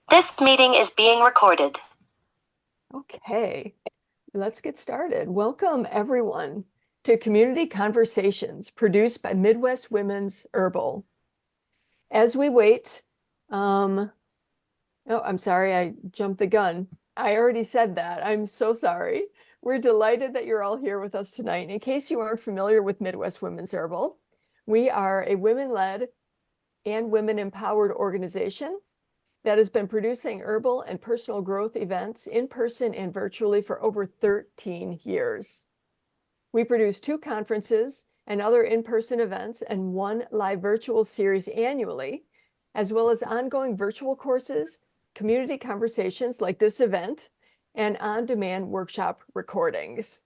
This meeting is being recorded. Okay, let's get started. Welcome, everyone, to Community Conversations produced by Midwest Women's Herbal. As we wait, oh, I'm sorry, I jumped the gun. I already said that. I'm so sorry. We're delighted that you're all here with us tonight. In case you aren't familiar with Midwest Women's Herbal, we are a women-led and women-empowered organization that has been producing herbal and personal growth events in person and virtually for over 13 years. We produce 2 conferences and other in-person events and 1 live virtual series annually, as well as ongoing virtual courses, community conversations like this event, and on-demand workshop recordings.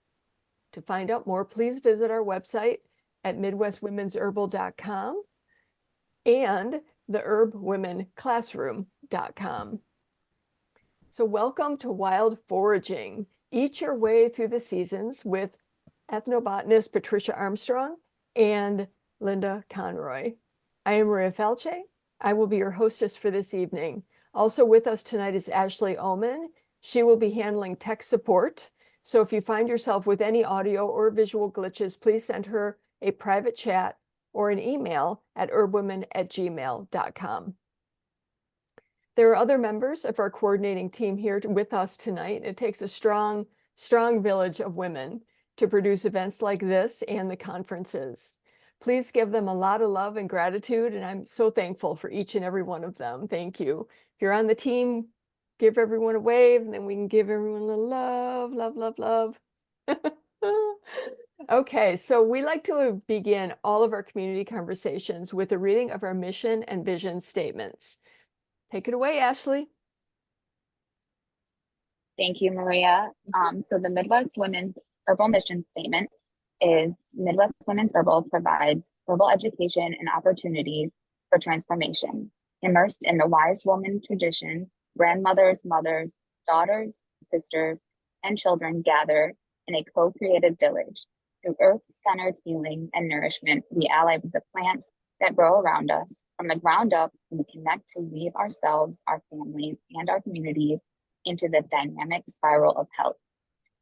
To find out more, please visit our website at midwestwomensherbal.com and the herbwomenclassroom.com. So welcome to Wild Foraging. Eat your way through the seasons with ethnobotanist Patricia Armstrong and Linda Conroy. I am Maria Felce. I will be your hostess for this evening. Also with us tonight is Ashley Ullman. She will be handling tech support. So if you find yourself with any audio or visual glitches, please send her a private chat or an email at herbwomen@gmail.com. There are other members of our coordinating team here with us tonight. It takes a strong village of women to produce events like this and the conferences. Please give them a lot of love and gratitude, and I'm so thankful for each and every one of them. Thank you. If you're on the team, give everyone a wave, and then we can give everyone a little love, love, love, love. Okay, so we like to begin all of our community conversations with a reading of our mission and vision statements. Take it away, Ashley. Thank you, Maria. So the Midwest Women's Herbal mission statement is Midwest Women's Herbal provides herbal education and opportunities for transformation. Immersed in the wise woman tradition, grandmothers, mothers, daughters, sisters, and children gather in a co-created village. Through earth-centered healing and nourishment, we ally with the plants that grow around us. From the ground up, we connect to weave ourselves, our families, and our communities into the dynamic spiral of health.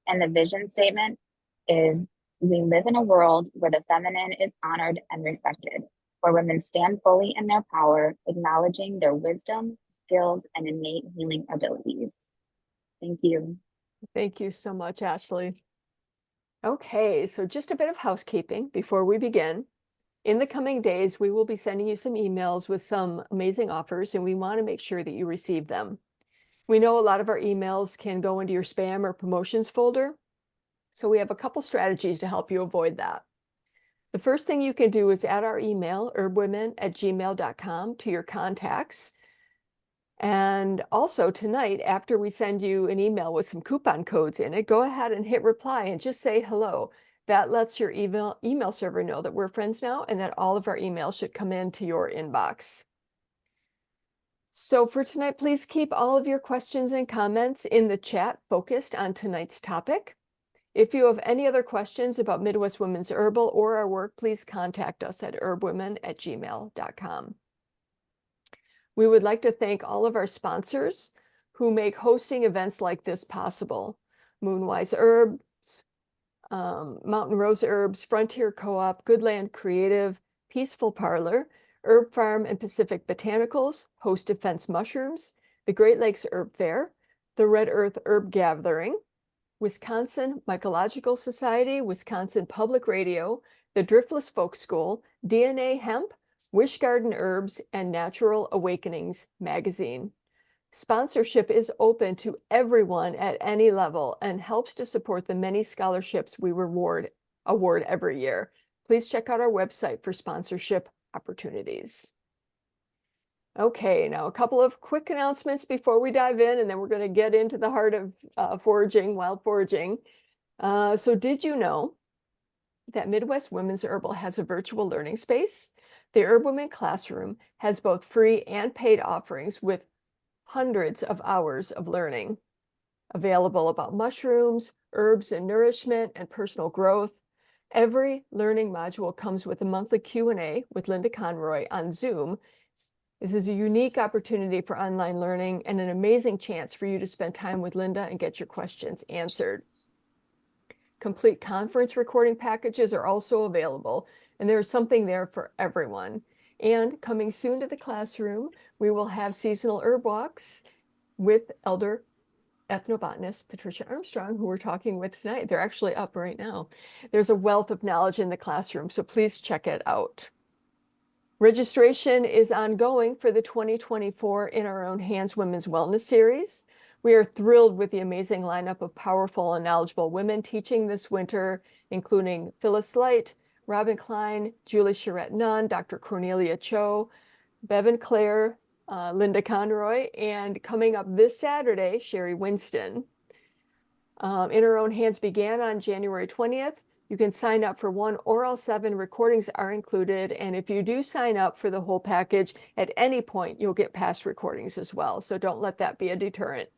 And the vision statement is we live in a world where the feminine is honored and respected, where women stand fully in their power, acknowledging their wisdom, skills, and innate healing abilities. Thank you. Thank you so much, Ashley. Okay, so just a bit of housekeeping before we begin. In the coming days, we will be sending you some emails with some amazing offers, and we want to make sure that you receive them. We know a lot of our emails can go into your spam or promotions folder, so we have a couple strategies to help you avoid that. The first thing you can do is add our email, herbwomen@gmail.com, to your contacts. And also tonight, after we send you an email with some coupon codes in it, go ahead and hit reply and just say hello. That lets your email server know that we're friends now and that all of our emails should come into your inbox. So for tonight, please keep all of your questions and comments in the chat focused on tonight's topic. If you have any other questions about Midwest Women's Herbal or our work, please contact us at herbwomen@gmail.com. We would like to thank all of our sponsors who make hosting events like this possible. Moonwise Herbs, Mountain Rose Herbs, Frontier Co-op, Goodland Creative, Peaceful Parlor, Herb Farm and Pacific Botanicals, Host Defense Mushrooms, the Great Lakes Herb Fair, the Red Earth Herb Gathering, Wisconsin Mycological Society, Wisconsin Public Radio, the Driftless Folk School, DNA Hemp, Wish Garden Herbs, and Natural Awakenings magazine. Sponsorship is open to everyone at any level and helps to support the many scholarships we award every year. Please check out our website for sponsorship opportunities. Okay, now a couple of quick announcements before we dive in, and then we're going to get into the heart of foraging, wild foraging. So did you know that Midwest Women's Herbal has a virtual learning space? The Herb Women Classroom has both free and paid offerings with hundreds of hours of learning available about mushrooms, herbs and nourishment, and personal growth. Every learning module comes with a monthly Q&A with Linda Conroy on Zoom This is a unique opportunity for online learning and an amazing chance for you to spend time with Linda and get your questions answered. Complete conference recording packages are also available, and there's something there for everyone. And coming soon to the classroom, we will have seasonal herb walks with Elder Ethnobotanist Patricia Armstrong, who we're talking with tonight. They're actually up right now. There's a wealth of knowledge in the classroom, so please check it out. Registration is ongoing for the 2024 In Our Own Hands Women's Wellness Series. We are thrilled with the amazing lineup of powerful and knowledgeable women teaching this winter, including Phyllis Light, Robin Klein, Julie Charette Nunn, Dr. Cornelia Cho, Bevan Clare, Linda Conroy, and coming up this Saturday, Sherry Winston. In Our Own Hands began on January 20th. You can sign up for one or all 7 recordings are included. And if you do sign up for the whole package, at any point, you'll get past recordings as well. So don't let that be a deterrent.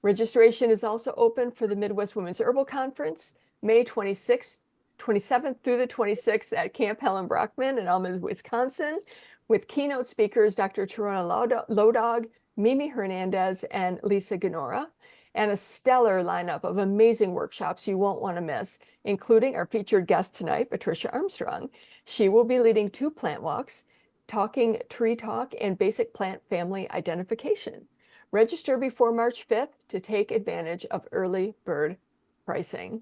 Registration is also open for the Midwest Women's Herbal Conference, May 27th through the 26th at Camp Helen Brockman in Elmwood, Wisconsin, with keynote speakers Dr. Torona Lodog, Mimi Hernandez, and Lisa Ganora, and a stellar lineup of amazing workshops you won't want to miss, including our featured guest tonight, Patricia Armstrong. She will be leading 2 plant walks, talking tree talk and basic plant family identification. Register before March 5th to take advantage of early bird pricing.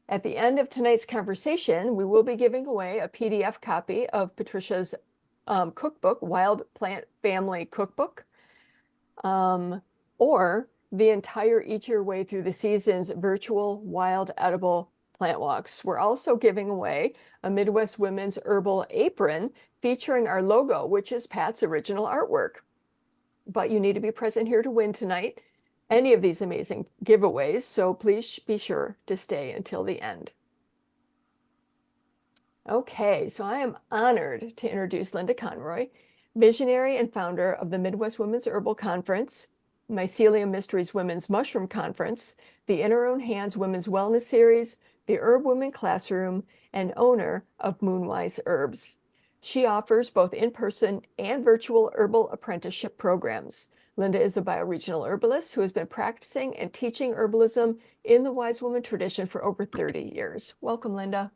At the end of tonight's conversation, we will be giving away a PDF copy of Patricia's cookbook, Wild Plant Family Cookbook, or the entire Eat Your Way Through the Seasons virtual wild edible plant walks. We're also giving away a Midwest Women's Herbal apron featuring our logo, which is Pat's original artwork. But you need to be present here to win tonight any of these amazing giveaways, so please be sure to stay until the end. Okay, so I am honored to introduce Linda Conroy, visionary and founder of the Midwest Women's Herbal Conference, Mycelium Mysteries Women's Mushroom Conference, the In Our Own Hands Women's Wellness Series, the Herb Women Classroom, and owner of Moonwise Herbs. She offers both in-person and virtual herbal apprenticeship programs. Linda is a bioregional herbalist who has been practicing and teaching herbalism in the wise woman tradition for over 30 years. Welcome, Linda.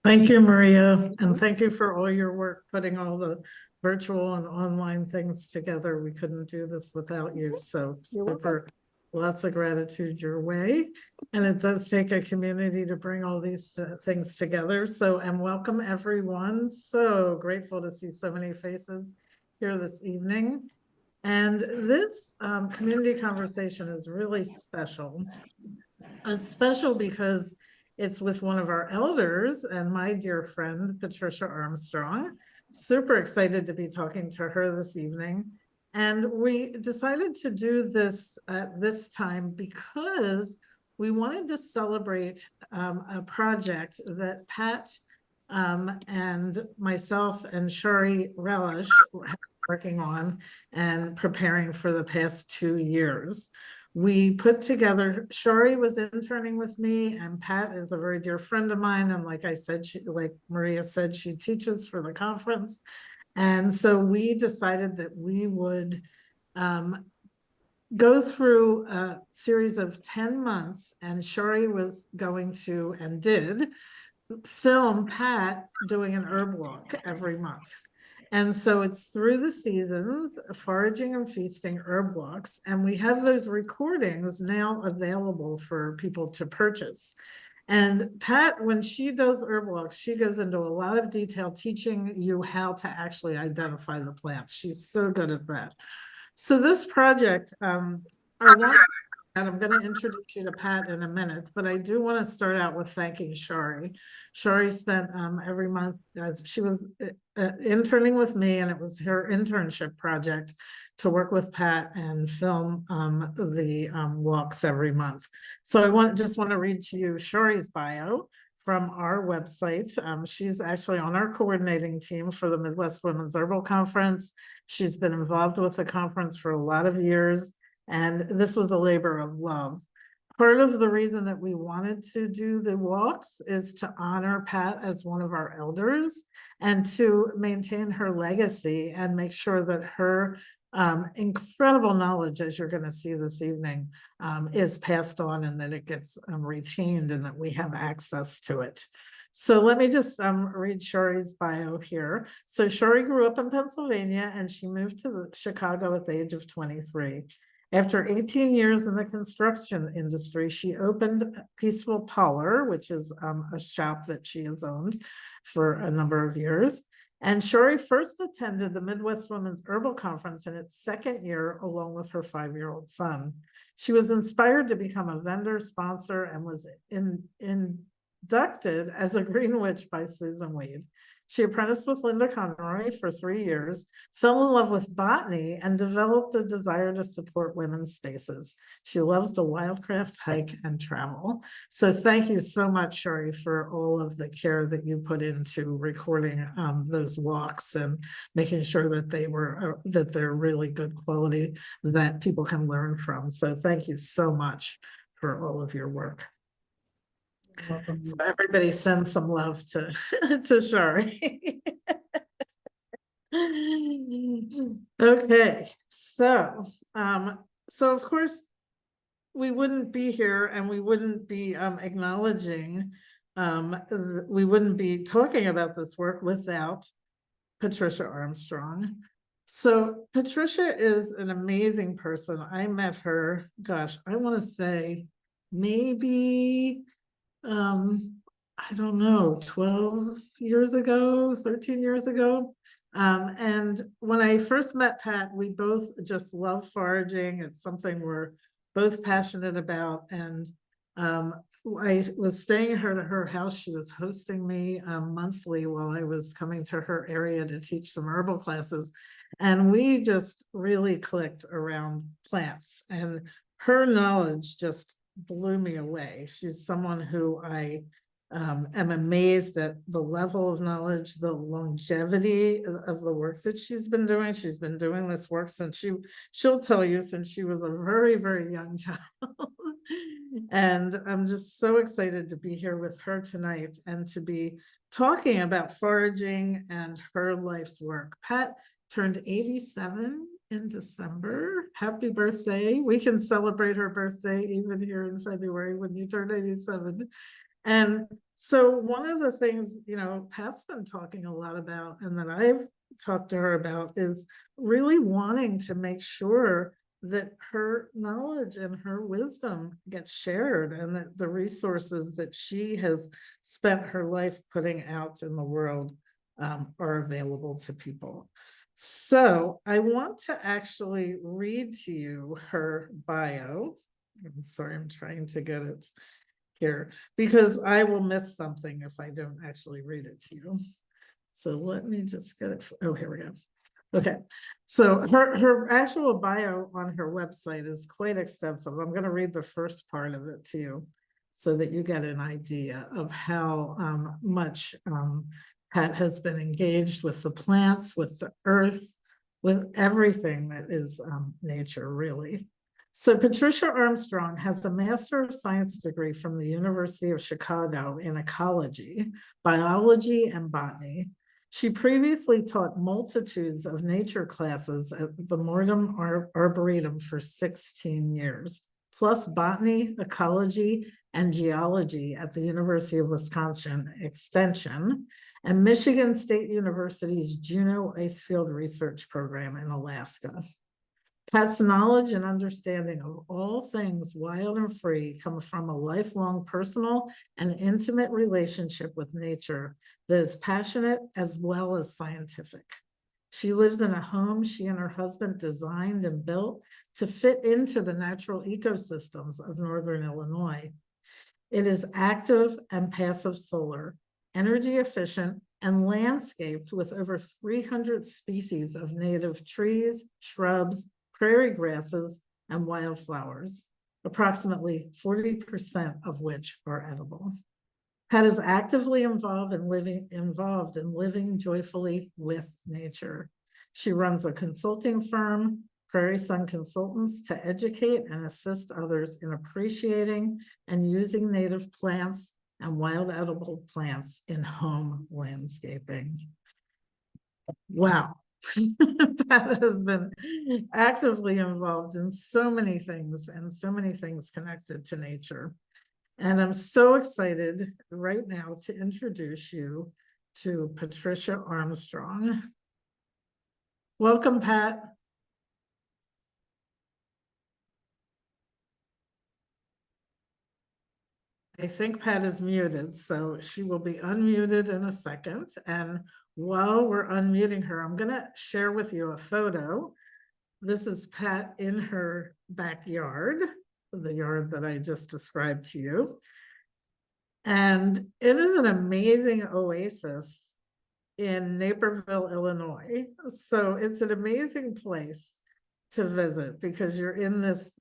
Thank you, Maria, and thank you for all your work putting all the virtual and online things together. We couldn't do this without you, so super. Lots of gratitude your way. And it does take a community to bring all these things together. So, and welcome everyone. So grateful to see so many faces here this evening. And this community conversation is really special. It's special because it's with one of our elders and my dear friend, Patricia Armstrong. Super excited to be talking to her this evening. And we decided to do this at this time because we wanted to celebrate a project that Pat and myself and Shari Relish have been working on and preparing for the past 2 years. We put together, Shari was interning with me, and Pat is a very dear friend of mine. And like I said, like Maria said, she teaches for the conference. And so we decided that we would go through a series of 10 months, and Shari was going to, and did, film Pat doing an herb walk every month. And so it's through the seasons, foraging and feasting herb walks, and we have those recordings now available for people to purchase. And Pat, when she does herb walks, she goes into a lot of detail teaching you how to actually identify the plants. She's so good at that. So this project, and I'm going to introduce you to Pat in a minute, but I do want to start out with thanking Shari. Shari spent every month, she was interning with me, and it was her internship project to work with Pat and film the walks every month. So I just want to read to you Shari's bio from our website. She's actually on our coordinating team for the Midwest Women's Herbal Conference. She's been involved with the conference for a lot of years, and this was a labor of love. part of the reason that we wanted to do the walks is to honor Pat as one of our elders and to maintain her legacy and make sure that her incredible knowledge, as you're going to see this evening, is passed on and that it gets retained and that we have access to it. So let me just read Shari's bio here. So Shari grew up in Pennsylvania and she moved to Chicago at the age of 23. After 18 years in the construction industry, she opened Peaceful Parlor, which is a shop that she has owned for a number of years. And Shari first attended the Midwest Women's Herbal Conference in its second year, along with her 5-year-old son. She was inspired to become a vendor sponsor and was inducted as a Green Witch by Susan Weed. She apprenticed with Linda Conroy for 3 years, fell in love with botany, and developed a desire to support women's spaces. She loves to wildcraft, hike, and travel. So thank you so much, Shari, for all of the care that you put into recording those walks and making sure that they're really good quality that people can learn from. So thank you so much for all of your work. So everybody send some love to Shari. Okay, so of course we wouldn't be here and we wouldn't be acknowledging, we wouldn't be talking about this work without Patricia Armstrong. So Patricia is an amazing person. I met her, gosh, I want to say maybe I don't know, 12 years ago, 13 years ago. And when I first met Pat, we both just love foraging. It's something we're both passionate about. And I was staying at her house. She was hosting me monthly while I was coming to her area to teach some herbal classes. And we just really clicked around plants. And her knowledge just blew me away. She's someone who I am amazed at the level of knowledge, the longevity of the work that she's been doing. She's been doing this work since she'll tell you since she was a very, very young child. And I'm just so excited to be here with her tonight and to be talking about foraging and her life's work. Pat turned 87 in December. Happy birthday. We can celebrate her birthday even here in February when you turn 87. And so one of the things, Pat's been talking a lot about and that I've talked to her about is really wanting to make sure that her knowledge and her wisdom gets shared and that the resources that she has spent her life putting out in the world are available to people. So I want to actually read to you her bio. I'm sorry, I'm trying to get it here because I will miss something if I don't actually read it to you. So let me just get it. Oh, here we go. Okay, so her actual bio on her website is quite extensive. I'm going to read the first part of it to you so that you get an idea of how much Pat has been engaged with the plants, with the earth, with everything that is nature, really. So Patricia Armstrong has a Master of Science degree from the University of Chicago in ecology, biology, and botany. She previously taught multitudes of nature classes at the Mortem Arboretum for 16 years, plus botany, ecology, and geology at the University of Wisconsin Extension and Michigan State University's Juneau Icefield Research Program in Alaska. Pat's knowledge and understanding of all things wild and free come from a lifelong personal and intimate relationship with nature that is passionate as well as scientific. She lives in a home she and her husband designed and built to fit into the natural ecosystems of Northern Illinois. It is active and passive solar, energy efficient, and landscaped with over 300 species of native trees, shrubs, prairie grasses, and wildflowers, approximately 40% of which are edible. Pat is actively involved in living joyfully with nature. She runs a consulting firm, Prairie Sun Consultants to educate and assist others in appreciating and using native plants and wild edible plants in home landscaping. Wow. Pat has been actively involved in so many things and so many things connected to nature. And I'm so excited right now to introduce you to Patricia Armstrong. Welcome, Pat. I think Pat is muted, so she will be unmuted in a second. And while we're unmuting her, I'm going to share with you a photo. This is Pat in her backyard, the yard that I just described to you. And it is an amazing oasis in Naperville, Illinois. So it's an amazing place to visit because you're in this,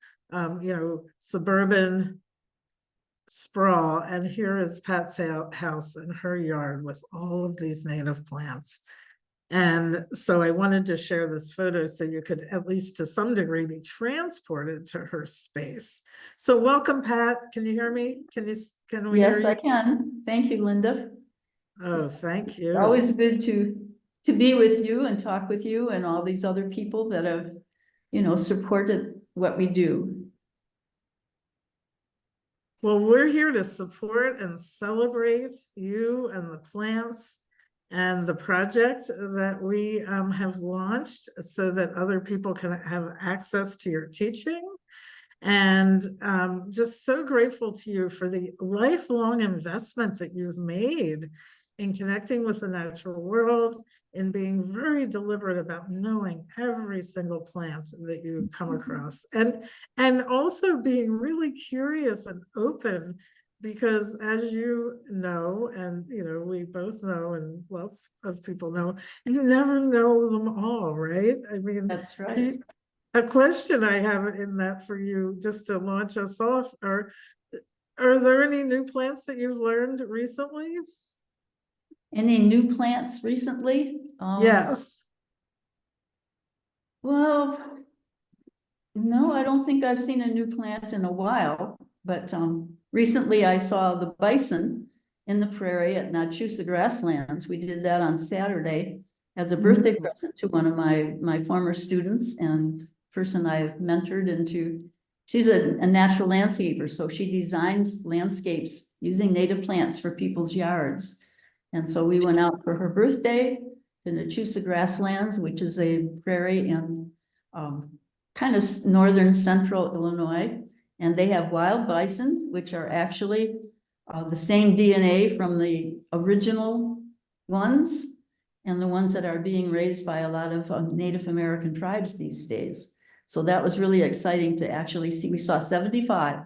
suburban sprawl. And here is Pat's house in her yard with all of these native plants. And so I wanted to share this photo so you could, at least to some degree, be transported to her space. So welcome, Pat. Can you hear me? Can we hear Yes, you? I can. Thank you, Linda. Oh, thank you. Always good to be with you and talk with you and all these other people that have, supported what we do. Well, we're here to support and celebrate you and the plants and the project that we have launched so that other people can have access to your teaching. And just so grateful to you for the lifelong investment that you've made in connecting with the natural world, in being very deliberate about knowing every single plant that you come across, and also being really curious and open, because as you know, and we both know, and lots of people know, you never know them all, right? I mean, That's right. a question I have in that for you, just to launch us off, are there any new plants that you've learned recently? Any new plants recently? Yes. Well, no, I don't think I've seen a new plant in a while, but recently I saw the bison in the prairie at Nachusa Grasslands. We did that on Saturday as a birthday present to one of my former students and person I've mentored into. She's a natural landscaper, so she designs landscapes using native plants for people's yards. And so we went out for her birthday to Nachusa Grasslands, which is a prairie in kind of northern central Illinois. And they have wild bison, which are actually the same DNA from the original ones and the ones that are being raised by a lot of Native American tribes these days. So that was really exciting to actually see. We saw 75.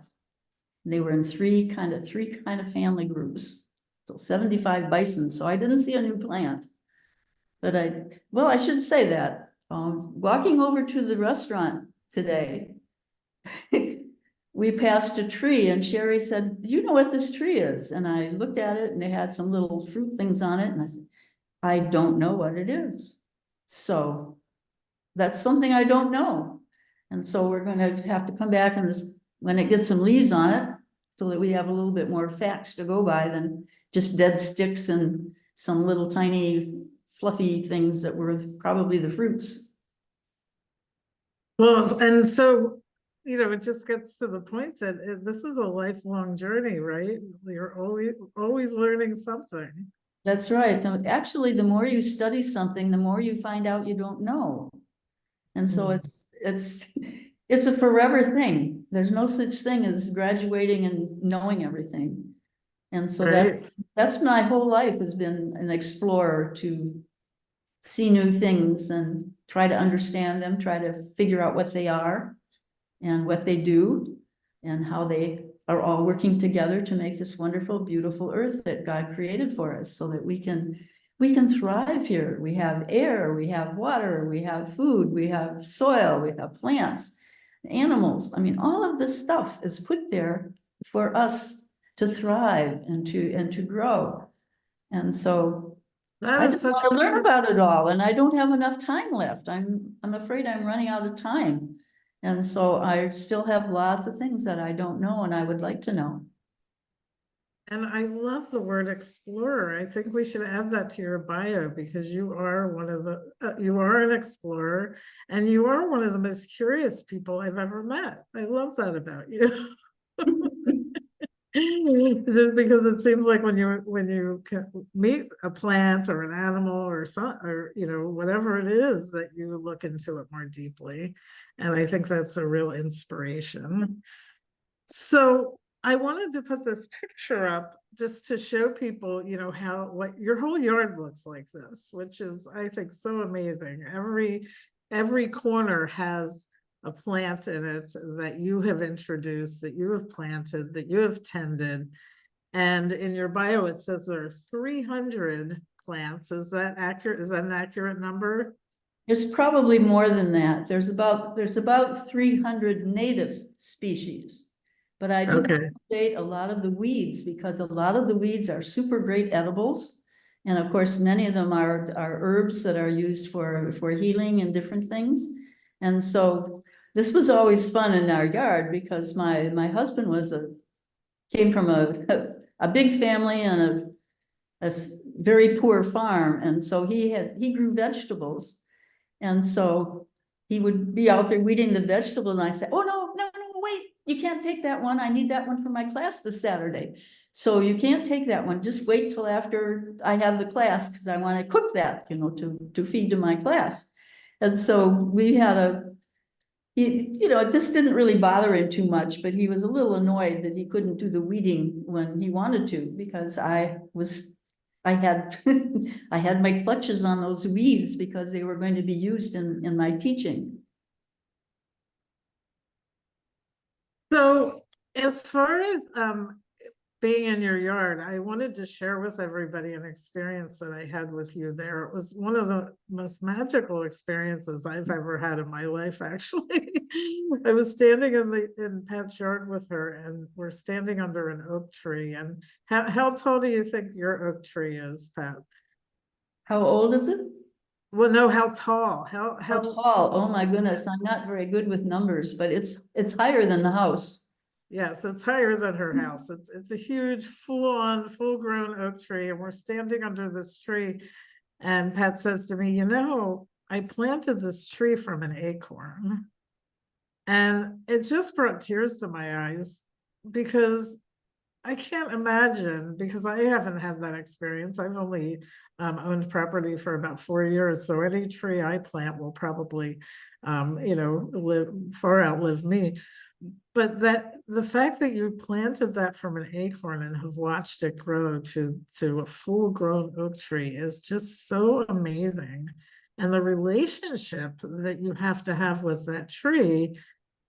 They were in three kind of family groups. So 75 bison. So I didn't see a new plant, but I should say that walking over to the restaurant today, we passed a tree and Sherry said, "Do you know what this tree is?" And I looked at it and they had some little fruit things on it. And I said, "I don't know what it is." So that's something I don't know. And so we're going to have to come back and when it gets some leaves on it, so that we have a little bit more facts to go by than just dead sticks and some little tiny fluffy things that were probably the fruits. Well, and so, it just gets to the point that this is a lifelong journey, right? You're always learning something. That's right. Actually, the more you study something, the more you find out you don't know. And so it's a forever thing. There's no such thing as graduating and knowing everything. And so that's my whole life has been an explorer, to see new things and try to understand them, try to figure out what they are and what they do and how they are all working together to make this wonderful, beautiful earth that God created for us so that we can thrive here. We have air, we have water, we have food, we have soil, we have plants, animals. I mean, all of this stuff is put there for us to thrive and to grow. And so That I is just such want to learn about it all, and I don't have enough time left. I'm afraid I'm running out of time. And so I still have lots of things that I don't know and I would like to know. And I love the word explorer. I think we should add that to your bio because you are one of the, you are an explorer and you are one of the most curious people I've ever met. I love that about you. Just because it seems like when you meet a plant or an animal or whatever it is that you look into it more deeply. And I think that's a real inspiration. So I wanted to put this picture up just to show people, what your whole yard looks like this, which is, I think, so amazing. Every corner has a plant in it that you have introduced, that you have planted, that you have tended. And in your bio, it says there are 300 plants. Is that accurate? Is that an accurate number? There's probably more than that. There's about 300 native species. But I do Okay. cultivate a lot of the weeds because a lot of the weeds are super great edibles. And of course, many of them are herbs that are used for healing and different things. And so this was always fun in our yard because my husband came from a big family and a very poor farm. And so he grew vegetables. And so he would be out there weeding the vegetables and I said, oh, no, wait, you can't take that one. I need that one for my class this Saturday. So you can't take that one. Just wait till after I have the class because I want to cook that, to feed to my class. And so we had this didn't really bother him too much, but he was a little annoyed that he couldn't do the weeding when he wanted to because I had I had my clutches on those weeds because they were going to be used in my teaching. So as far as being in your yard, I wanted to share with everybody an experience that I had with you there. It was one of the most magical experiences I've ever had in my life, actually. I was standing in Pat's yard with her, and we're standing under an oak tree. And how tall do you think your oak tree is, Pat? How old is it? Well, no, how tall? How tall? Oh my goodness, I'm not very good with numbers, but it's higher than the house. Yes, it's higher than her house. It's a huge, full-grown oak tree, and we're standing under this tree. And Pat says to me, I planted this tree from an acorn. And it just brought tears to my eyes because I can't imagine, because I haven't had that experience. I've only owned property for about 4 years. So any tree I plant will probably, far outlive me. But the fact that you planted that from an acorn and have watched it grow to a full-grown oak tree is just so amazing. And the relationship that you have to have with that tree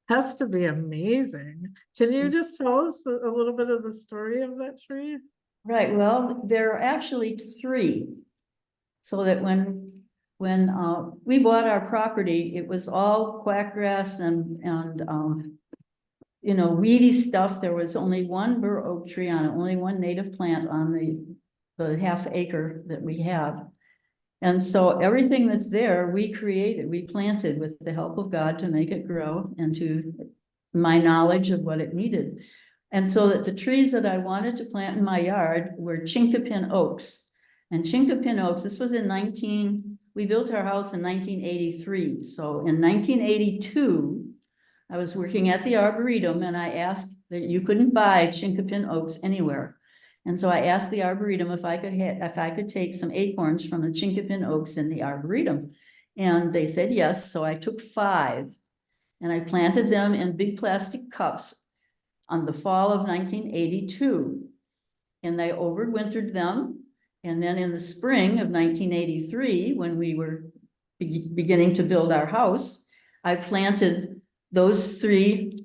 has to be amazing. Can you just tell us a little bit of the story of that tree? Right, well, there are actually 3. So that when we bought our property, it was all quackgrass and weedy stuff. There was only one bur oak tree on it, only one native plant on the half acre that we have. And so everything that's there, we planted with the help of God to make it grow and to my knowledge of what it needed. And so that the trees that I wanted to plant in my yard were chinkapin oaks. And chinkapin oaks, this was we built our house in 1983. So in 1982, I was working at the Arboretum and I asked that you couldn't buy chinkapin oaks anywhere. And so I asked the Arboretum if I could take some acorns from the chinkapin oaks in the Arboretum. And they said yes. So I took 5 and I planted them in big plastic cups on the fall of 1982. And they overwintered them. And then in the spring of 1983, when we were beginning to build our house, I planted those 3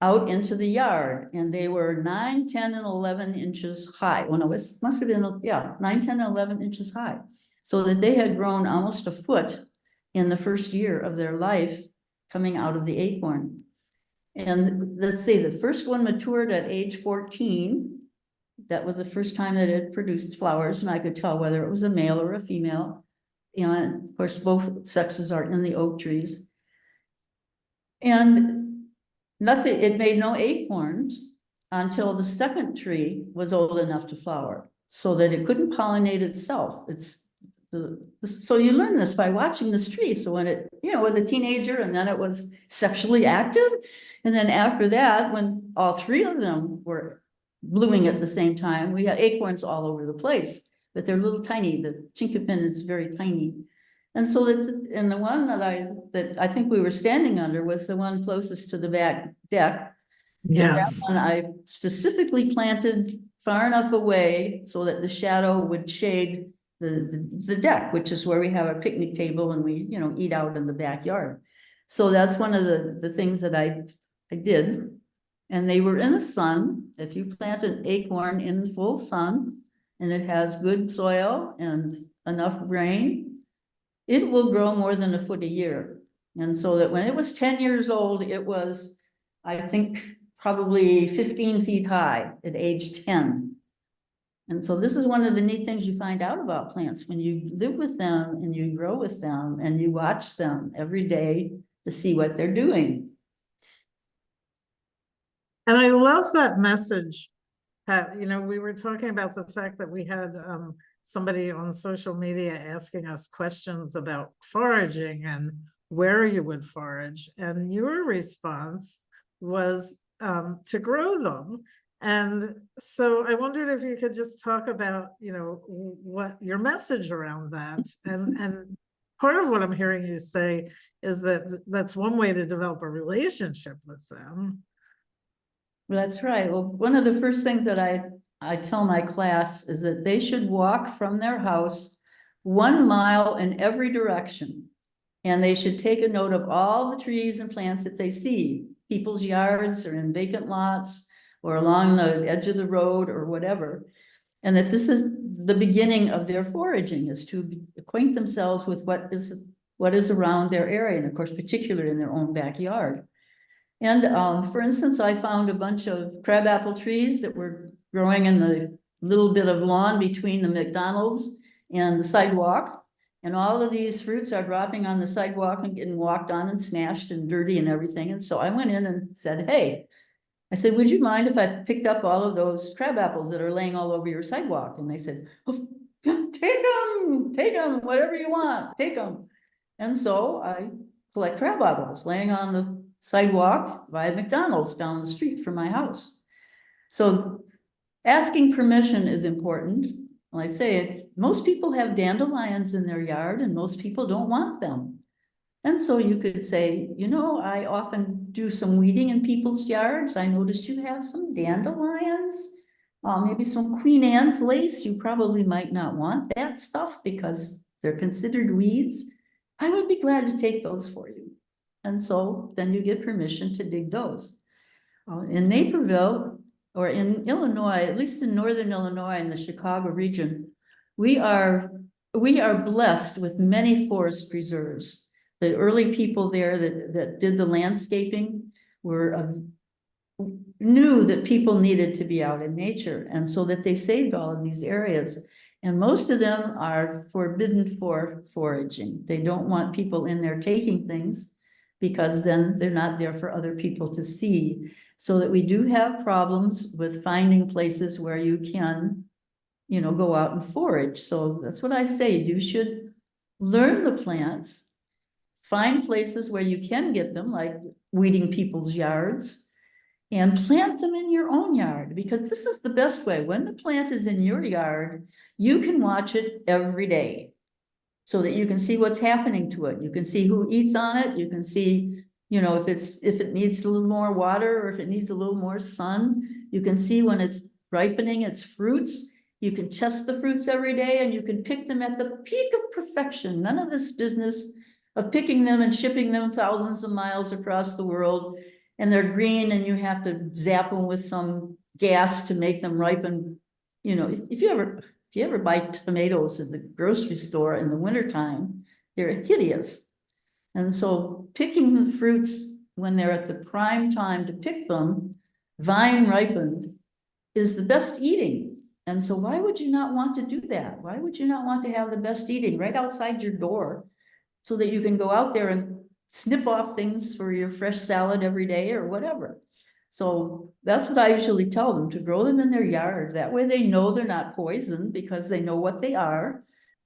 out into the yard, and they were 9, 10, and 11 inches high. Well, no, it must have been, 9, 10, and 11 inches high. So that they had grown almost a foot in the first year of their life coming out of the acorn. And let's see, the first one matured at age 14. that was the first time that it produced flowers, and I could tell whether it was a male or a female. And of course, both sexes are in the oak trees. And nothing, it made no acorns until the second tree was old enough to flower, so that it couldn't pollinate itself. So you learn this by watching this tree. So when it, was a teenager, and then it was sexually active. And then after that, when all three of them were blooming at the same time, we had acorns all over the place, but they're little tiny. The chinkapin is very tiny. And so and the one that I think we were standing under was the one closest to the back deck. And that Yes. one I specifically planted far enough away so that the shadow would shade the deck, which is where we have our picnic table and we, eat out in the backyard. So that's one of the things that I did. And they were in the sun. If you plant an acorn in full sun and it has good soil and enough rain, it will grow more than a foot a year. And so that when it was 10 years old, it was, I think, probably 15 feet high at age 10. And so this is one of the neat things you find out about plants when you live with them and you grow with them and you watch them every day to see what they're doing. And I love that message. Pat, we were talking about the fact that we had somebody on social media asking us questions about foraging and where you would forage. And your response was to grow them. And so I wondered if you could just talk about, what your message around that. And part of what I'm hearing you say is that that's one way to develop a relationship with them. That's right. Well, one of the first things that I tell my class is that they should walk from their house 1 mile in every direction. And they should take a note of all the trees and plants that they see, people's yards or in vacant lots or along the edge of the road or whatever. And that this is the beginning of their foraging, is to acquaint themselves with what is around their area, and of course, particularly in their own backyard. And for instance, I found a bunch of crabapple trees that were growing in the little bit of lawn between the McDonald's and the sidewalk. And all of these fruits are dropping on the sidewalk and getting walked on and smashed and dirty and everything. And so I went in and said, hey, I said, would you mind if I picked up all of those crab apples that are laying all over your sidewalk? And they said, oh, take them, whatever you want, take them. And so I collect crab apples laying on the sidewalk by McDonald's down the street from my house. So asking permission is important. Well, I say it, most people have dandelions in their yard and most people don't want them. And so you could say, I often do some weeding in people's yards. I noticed you have some dandelions, maybe some Queen Anne's lace. You probably might not want that stuff because they're considered weeds. I would be glad to take those for you. And so then you get permission to dig those. In Naperville, or in Illinois, at least in northern Illinois in the Chicago region, we are blessed with many forest preserves. The early people there that did the landscaping knew that people needed to be out in nature, and so that they saved all of these areas. And most of them are forbidden for foraging. They don't want people in there taking things, because then they're not there for other people to see. So that we do have problems with finding places where you can, go out and forage. So that's what I say. You should learn the plants, find places where you can get them, like weeding people's yards, and plant them in your own yard, because this is the best way. When the plant is in your yard, you can watch it every day, so that you can see what's happening to it. You can see who eats on it. You can see, if it needs a little more water or if it needs a little more sun. You can see when it's ripening its fruits. You can test the fruits every day and you can pick them at the peak of perfection. None of this business of picking them and shipping them thousands of miles across the world, and they're green and you have to zap them with some gas to make them ripen. If you ever buy tomatoes at the grocery store in the wintertime, they're hideous. And so picking the fruits when they're at the prime time to pick them, vine ripened, is the best eating. And so why would you not want to do that? Why would you not want to have the best eating right outside your door so that you can go out there and snip off things for your fresh salad every day or whatever? So that's what I usually tell them, to grow them in their yard. That way they know they're not poison because they know what they are.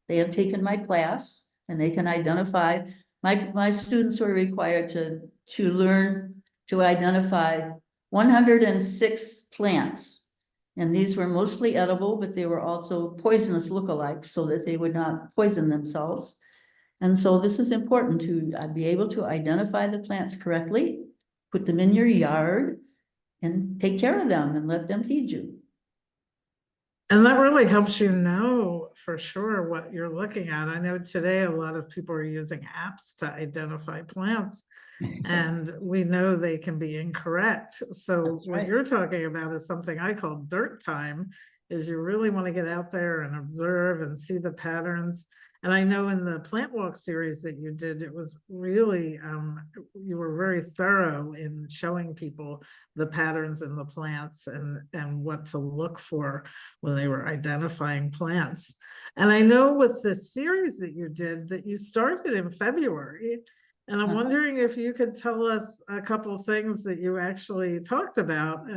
They have taken my class and they can identify. My students were required to learn to identify 106 plants. And these were mostly edible, but they were also poisonous lookalikes so that they would not poison themselves. And so this is important to be able to identify the plants correctly, put them in your yard, and take care of them and let them feed you. And that really helps you know for sure what you're looking at. I know today a lot of people are using apps to identify plants, and we know they can be incorrect. So That's what right. you're talking about is something I call dirt time, is you really want to get out there and observe and see the patterns. And I know in the plant walk series that you did, it was really, you were very thorough in showing people the patterns in the plants and what to look for when they were identifying plants. And I know with the series that you did that you started in February, and I'm wondering if you could tell us a couple of things that you actually talked about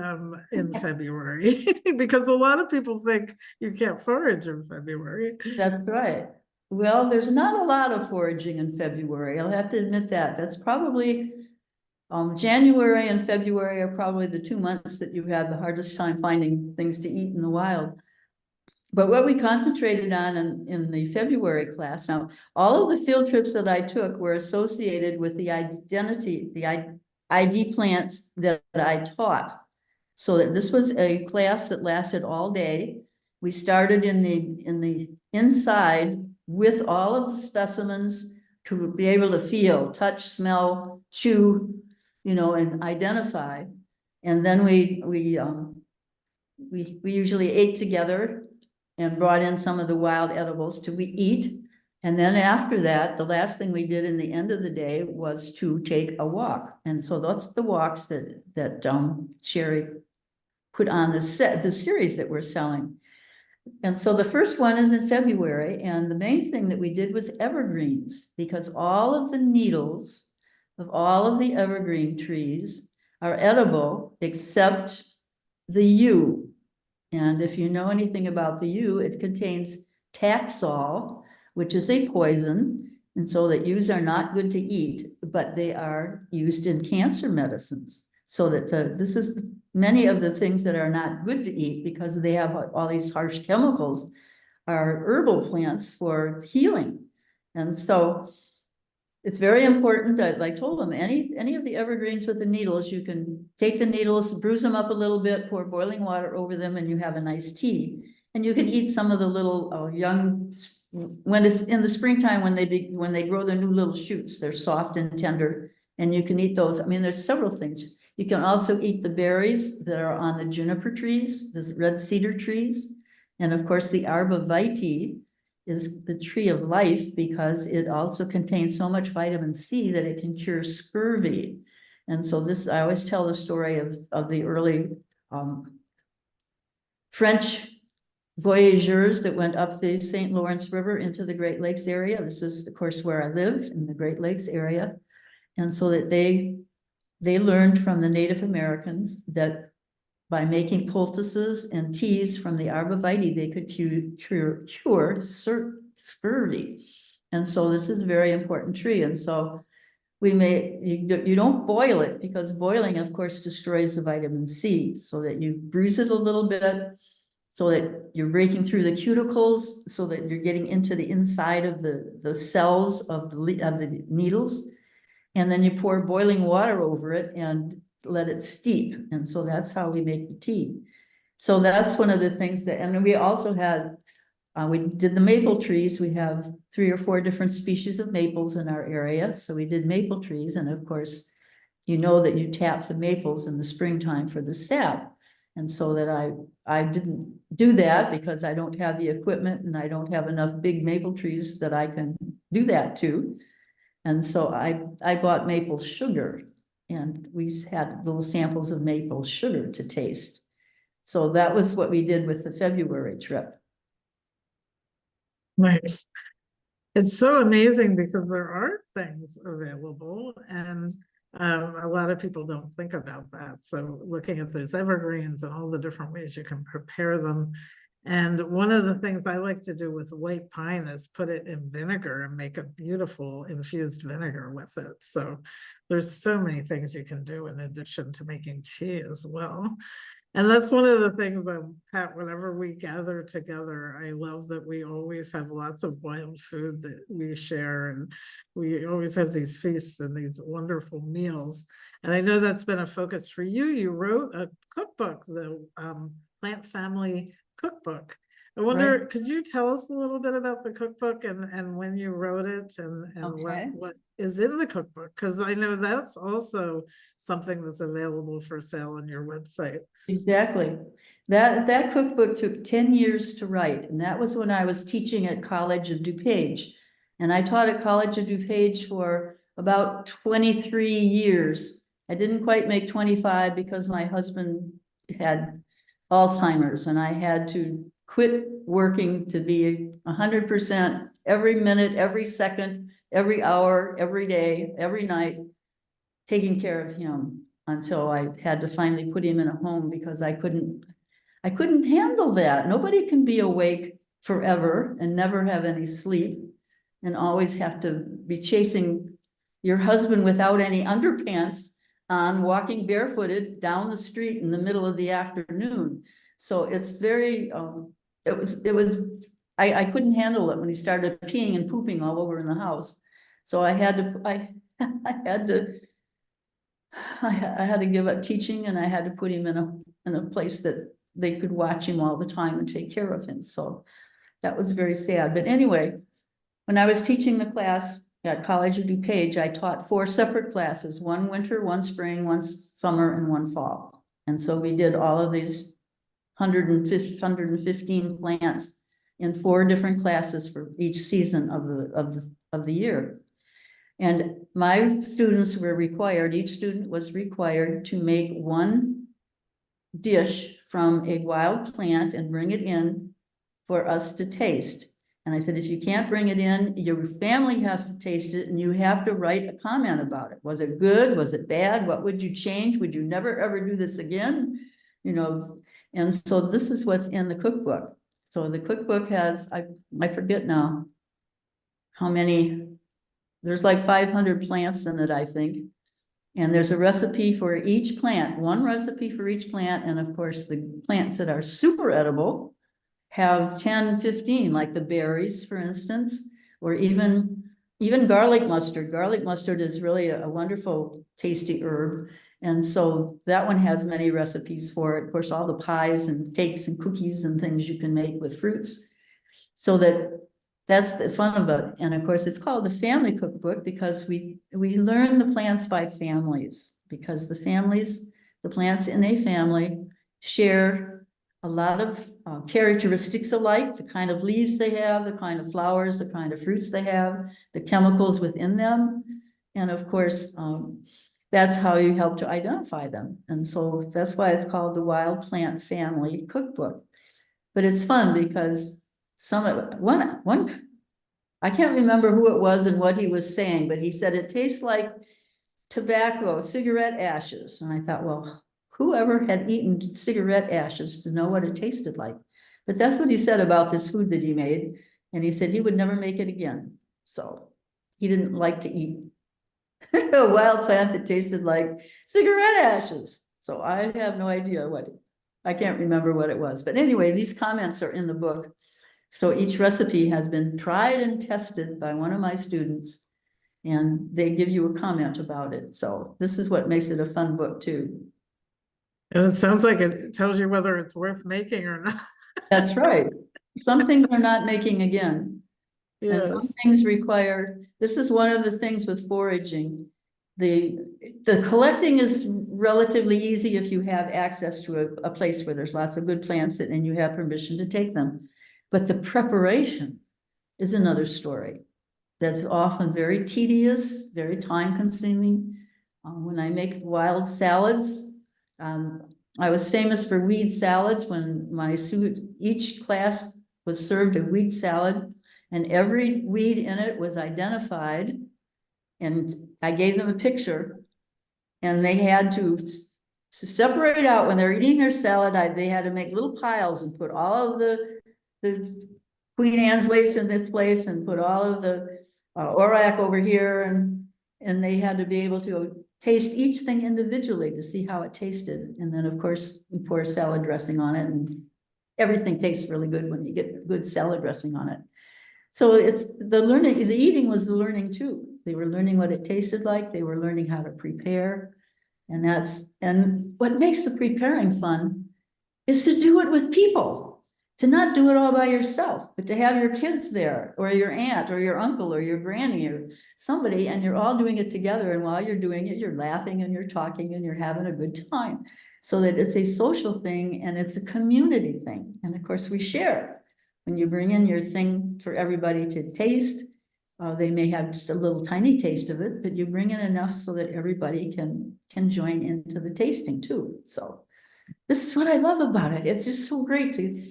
in February, because a lot of people think you can't forage in February. That's right. Well, there's not a lot of foraging in February. I'll have to admit that. That's probably January and February are probably the 2 months that you have the hardest time finding things to eat in the wild. But what we concentrated on in the February class, now, all of the field trips that I took were associated with the ID plants that I taught. So that this was a class that lasted all day. We started in the inside with all of the specimens to be able to feel, touch, smell, chew, and identify. And then we usually ate together and brought in some of the wild edibles to eat. And then after that, the last thing we did in the end of the day was to take a walk. And so that's the walks that Sherry put on the series that we're selling. And so the first one is in February, and the main thing that we did was evergreens, because all of the needles of all of the evergreen trees are edible except the yew. And if you know anything about the yew, it contains Taxol, which is a poison. And so that yews are not good to eat, but they are used in cancer medicines. So that this is many of the things that are not good to eat because they have all these harsh chemicals are herbal plants for healing. And so it's very important that, like I told them, any of the evergreens with the needles, you can take the needles, bruise them up a little bit, pour boiling water over them, and you have a nice tea. And you can eat some of the little young, when it's in the springtime, when they grow their new little shoots, they're soft and tender, and you can eat those. I mean, there's several things. You can also eat the berries that are on the juniper trees, the red cedar trees, and of course the arborvitae is the tree of life because it also contains so much vitamin C that it can cure scurvy. And so this, I always tell the story of the early French voyageurs that went up the St. Lawrence River into the Great Lakes area. This is, of course, where I live, in the Great Lakes area. And so that they learned from the Native Americans that by making poultices and teas from the arborvitae, they could cure scurvy. And so this is a very important tree. And so you don't boil it, because boiling, of course, destroys the vitamin C, so that you bruise it a little bit, so that you're breaking through the cuticles, so that you're getting into the inside of the cells of the needles. And then you pour boiling water over it and let it steep. And so that's how we make the tea. So that's one of the things that, and we also had, we did the maple trees. We have 3 or 4 different species of maples in our area. So we did maple trees. And of course, you know that you tap the maples in the springtime for the sap. And so that I didn't do that because I don't have the equipment and I don't have enough big maple trees that I can do that to. And so I bought maple sugar, and we had little samples of maple sugar to taste. So that was what we did with the February trip. Nice. It's so amazing because there are things available, and a lot of people don't think about that. So looking at those evergreens and all the different ways you can prepare them. And one of the things I like to do with white pine is put it in vinegar and make a beautiful infused vinegar with it. So there's so many things you can do in addition to making tea as well. And that's one of the things, Pat, whenever we gather together, I love that we always have lots of wild food that we share, and we always have these feasts and these wonderful meals. And I know that's been a focus for you. You wrote a cookbook, the Plant Family Cookbook. I wonder, could you tell us a little bit about the cookbook and when you wrote it and what is in the cookbook? Because I know that's also something that's available for sale on your website. Exactly. That cookbook took 10 years to write, and that was when I was teaching at College of DuPage. And I taught at College of DuPage for about 23 years. I didn't quite make 25 because my husband had Alzheimer's, and I had to quit working to be 100% every minute, every second, every hour, every day, every night, taking care of him until I had to finally put him in a home because I couldn't handle that. Nobody can be awake forever and never have any sleep and always have to be chasing your husband without any underpants on, walking barefooted down the street in the middle of the afternoon. So it's very, I couldn't handle it when he started peeing and pooping all over in the house. So I had to give up teaching, and I had to put him in a place that they could watch him all the time and take care of him. So that was very sad. But anyway, when I was teaching the class at College of DuPage, I taught 4 separate classes, one winter, one spring, one summer, and one fall. And so we did all of these 115 plants in 4 different classes for each season of the year. And my students were required, each student was required to make one dish from a wild plant and bring it in for us to taste. And I said, if you can't bring it in, your family has to taste it, and you have to write a comment about it. Was it good? Was it bad? What would you change? Would you never ever do this again? You know, and so this is what's in the cookbook. So the cookbook has, I forget now how many. There's like 500 plants in it, I think. And there's a recipe for each plant, one recipe for each plant. And of course, the plants that are super edible have 10, 15, like the berries, for instance, or even garlic mustard. Garlic mustard is really a wonderful, tasty herb. And so that one has many recipes for it. Of course, all the pies and cakes and cookies and things you can make with fruits. So that's the fun of it. And of course, it's called the Family Cookbook because we learn the plants by families, because the plants in a family share a lot of characteristics alike, the kind of leaves they have, the kind of flowers, the kind of fruits they have, the chemicals within them. And of course, that's how you help to identify them. And so that's why it's called the Wild Plant Family Cookbook. But it's fun because one, I can't remember who it was and what he was saying, but he said it tastes like tobacco, cigarette ashes. And I thought, well, whoever had eaten cigarette ashes to know what it tasted like. But that's what he said about this food that he made. And he said he would never make it again. So he didn't like to eat a wild plant that tasted like cigarette ashes. So I have no idea I can't remember what it was. But anyway, these comments are in the book. So each recipe has been tried and tested by one of my students, and they give you a comment about it. So this is what makes it a fun book too. And it sounds like it tells you whether it's worth making or not. That's right. Some things are not making again. And some Yes. things require, this is one of the things with foraging. The collecting is relatively easy if you have access to a place where there's lots of good plants and you have permission to take them. But the preparation is another story. That's often very tedious, very time consuming. When I make wild salads, I was famous for weed salads when each class was served a weed salad, and every weed in it was identified. And I gave them a picture, and they had to separate out when they're eating their salad. They had to make little piles and put all of the Queen Anne's lace in this place and put all of the orac over here, and they had to be able to taste each thing individually to see how it tasted. And then, of course, we pour salad dressing on it, and everything tastes really good when you get good salad dressing on it. So it's the learning, the eating was the learning too. They were learning what it tasted like. They were learning how to prepare. And what makes the preparing fun is to do it with people, to not do it all by yourself, but to have your kids there, or your aunt or your uncle or your granny or somebody, and you're all doing it together. And while you're doing it, you're laughing and you're talking and you're having a good time, so that it's a social thing and it's a community thing. And of course we share. When you bring in your thing for everybody to taste, they may have just a little tiny taste of it, but you bring in enough so that everybody can join into the tasting too. So this is what I love about it. It's just so great to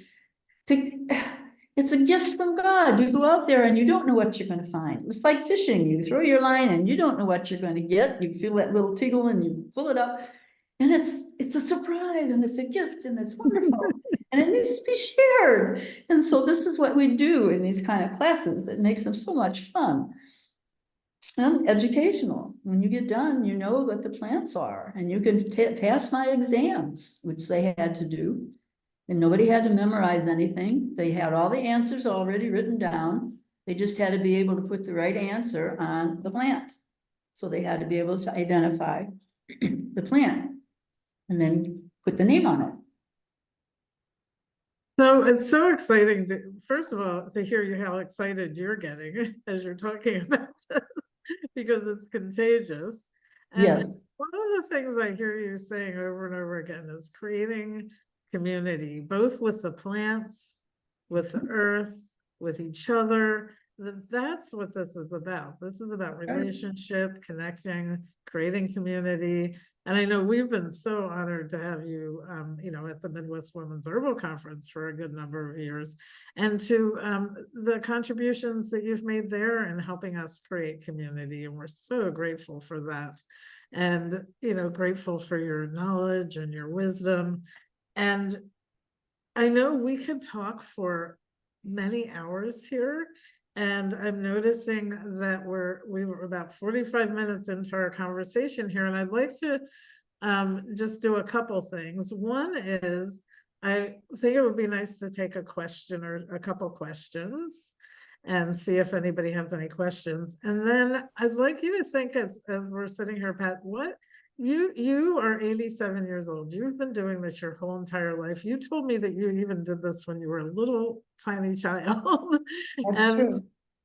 it's a gift from God. You go out there and you don't know what you're going to find. It's like fishing. You throw your line and you don't know what you're going to get. You feel that little tingle and you pull it up, and it's a surprise and it's a gift and it's wonderful. And it needs to be shared. And so this is what we do in these kind of classes that makes them so much fun and educational. When you get done, you know what the plants are, and you can pass my exams, which they had to do. And nobody had to memorize anything. They had all the answers already written down. They just had to be able to put the right answer on the plant. So they had to be able to identify the plant and then put the name on it. So it's so exciting first of all, to hear you how excited you're getting as you're talking about this, because it's contagious. And yes. One of the things I hear you saying over and over again is creating community, both with the plants, with the earth, with each other. That's what this is about. This is about relationship, connecting, creating community. And I know we've been so honored to have you, at the Midwest Women's Herbal Conference for a good number of years, and to the contributions that you've made there in helping us create community. And we're so grateful for that. And, grateful for your knowledge and your wisdom. And I know we could talk for many hours here. And I'm noticing that we were about 45 minutes into our conversation here, and I'd like to just do a couple things. One is, I think it would be nice to take a question or a couple questions and see if anybody has any questions. And then I'd like you to think, as we're sitting here, Pat, what you are 87 years old. You've been doing this your whole entire life. You told me that you even did this when you were a little tiny child. And true.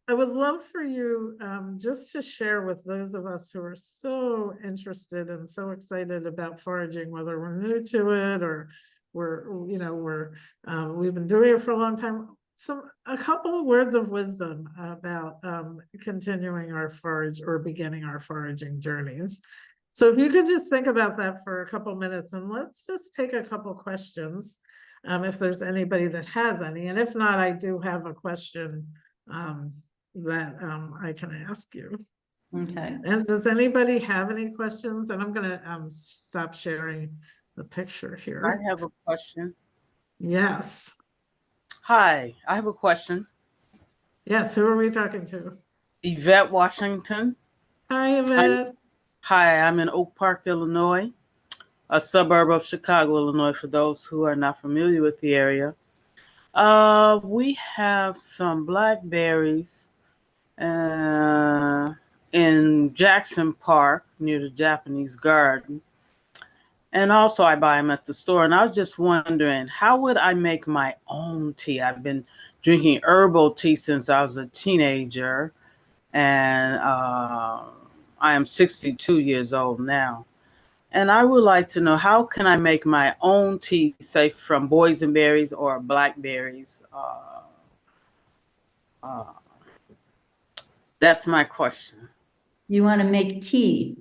I would love for you just to share with those of us who are so interested and so excited about foraging, whether we're new to it or we've been doing it for a long time, a couple of words of wisdom about continuing our forage or beginning our foraging journeys. So if you could just think about that for a couple minutes, and let's just take a couple questions if there's anybody that has any. And if not, I do have a question that I can ask you. Okay. And does anybody have any questions? And I'm going to stop sharing the picture here. I have a question. Yes. Hi, I have a question. Yes, who are we talking to? Yvette Washington. Hi, Yvette. Hi, I'm in Oak Park, Illinois, a suburb of Chicago, Illinois, for those who are not familiar with the area. We have some blackberries in Jackson Park near the Japanese Garden. And also I buy them at the store. And I was just wondering, how would I make my own tea? I've been drinking herbal tea since I was a teenager. And I am 62 years old now. And I would like to know, how can I make my own tea, say from boysenberries or blackberries? That's my question. You want to make tea.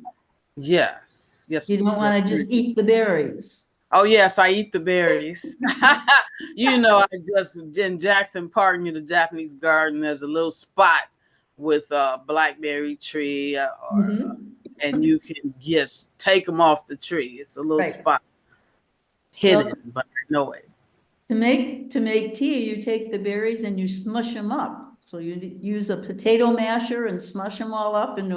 Yes. Yes. You don't want to just eat the berries. Oh yes, I eat the berries. You know, I just in Jackson Park near the Japanese garden. There's a little spot with a blackberry tree, Mhm. and you can just take them off the tree. It's a little Right. spot Well, hidden, but I know it. to make tea, you take the berries and you smush them up. So you use a potato masher and smush them all up and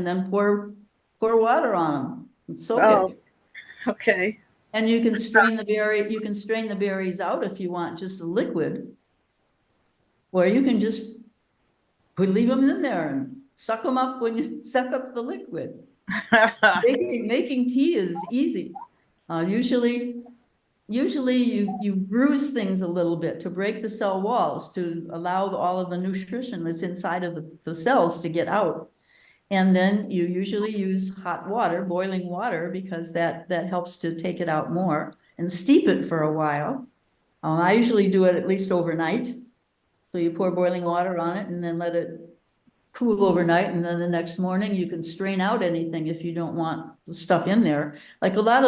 then pour water on them and soak Oh, it. okay. And you can strain the berries out if you want just a liquid. Or you can just leave them in there and suck them up when you suck up the liquid. Making tea is easy. Usually you bruise things a little bit to break the cell walls to allow all of the nutrition that's inside of the cells to get out. And then you usually use hot water, boiling water, because that helps to take it out more, and steep it for a while. I usually do it at least overnight. So you pour boiling water on it and then let it cool overnight, and then the next morning you can strain out anything if you don't want the stuff in there. Like a lot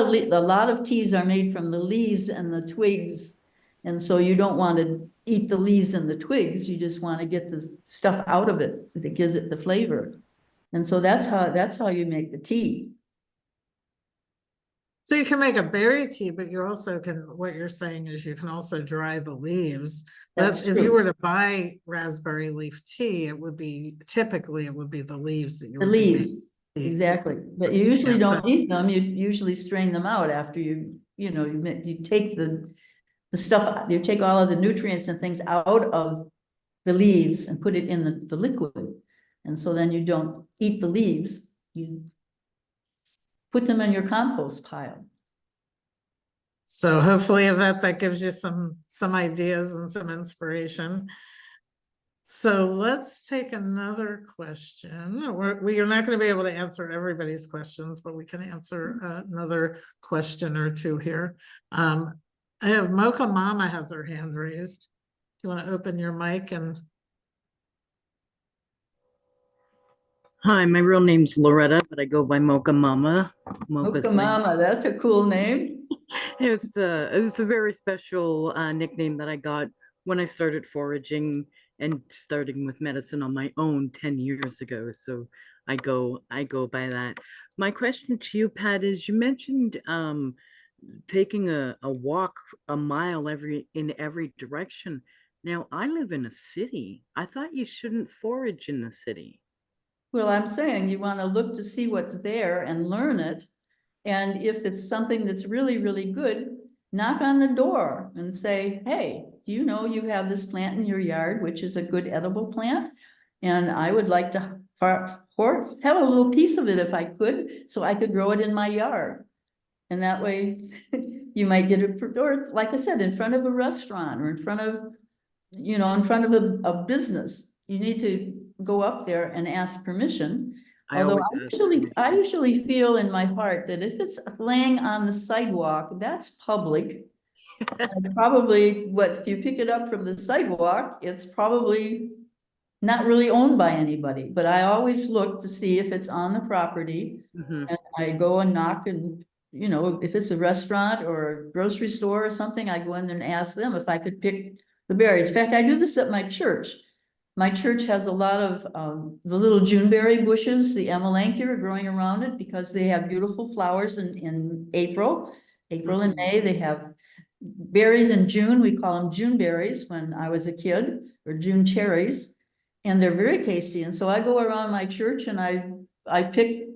of teas are made from the leaves and the twigs, and so you don't want to eat the leaves and the twigs. You just want to get the stuff out of it that gives it the flavor. And so that's how you make the tea. So you can make a berry tea, but you also can, what you're saying is you can also dry the leaves. That's If you true. were to buy raspberry leaf tea, typically it would be the leaves that you The would be leaves, making. exactly. But you usually Yeah, don't eat them. You usually strain them out after you take the stuff, you take all of the nutrients and things out of the leaves and put it in the liquid. And so then you don't eat the leaves, you put them in your compost pile. So hopefully Yvette, that gives you some ideas and some inspiration. So let's take another question. We are not going to be able to answer everybody's questions, but we can answer another question or two here. I have Mocha Mama has her hand raised. Do you want to open your mic and? Hi, my real name's Loretta, but I go by Mocha Mama. Mocha Mama, that's a cool name. It's a very special nickname that I got when I started foraging and starting with medicine on my own 10 years ago. So I go by that. My question to you, Pat, is you mentioned taking a walk a mile in every direction. Now I live in a city. I thought you shouldn't forage in the city. Well, I'm saying you want to look to see what's there and learn it. And if it's something that's really, really good, knock on the door and say, hey, you know, you have this plant in your yard, which is a good edible plant. And I would like to have a little piece of it if I could, so I could grow it in my yard. And that way you might get it, or like I said, in front of a restaurant or in front of a business. You need to go up there and ask permission. Although I usually feel in my heart that if it's laying on the sidewalk, that's public. And probably if you pick it up from the sidewalk, it's probably not really owned by anybody, but I always look to see if it's on the property. Mhm. And I go and knock and, if it's a restaurant or a grocery store or something, I go in there and ask them if I could pick the berries. In fact, I do this at my church. My church has a lot of the little Juneberry bushes, the Amelanchier growing around it because they have beautiful flowers in April and May. They have berries in June. We call them June berries when I was a kid, or June cherries. And they're very tasty. And so I go around my church and I pick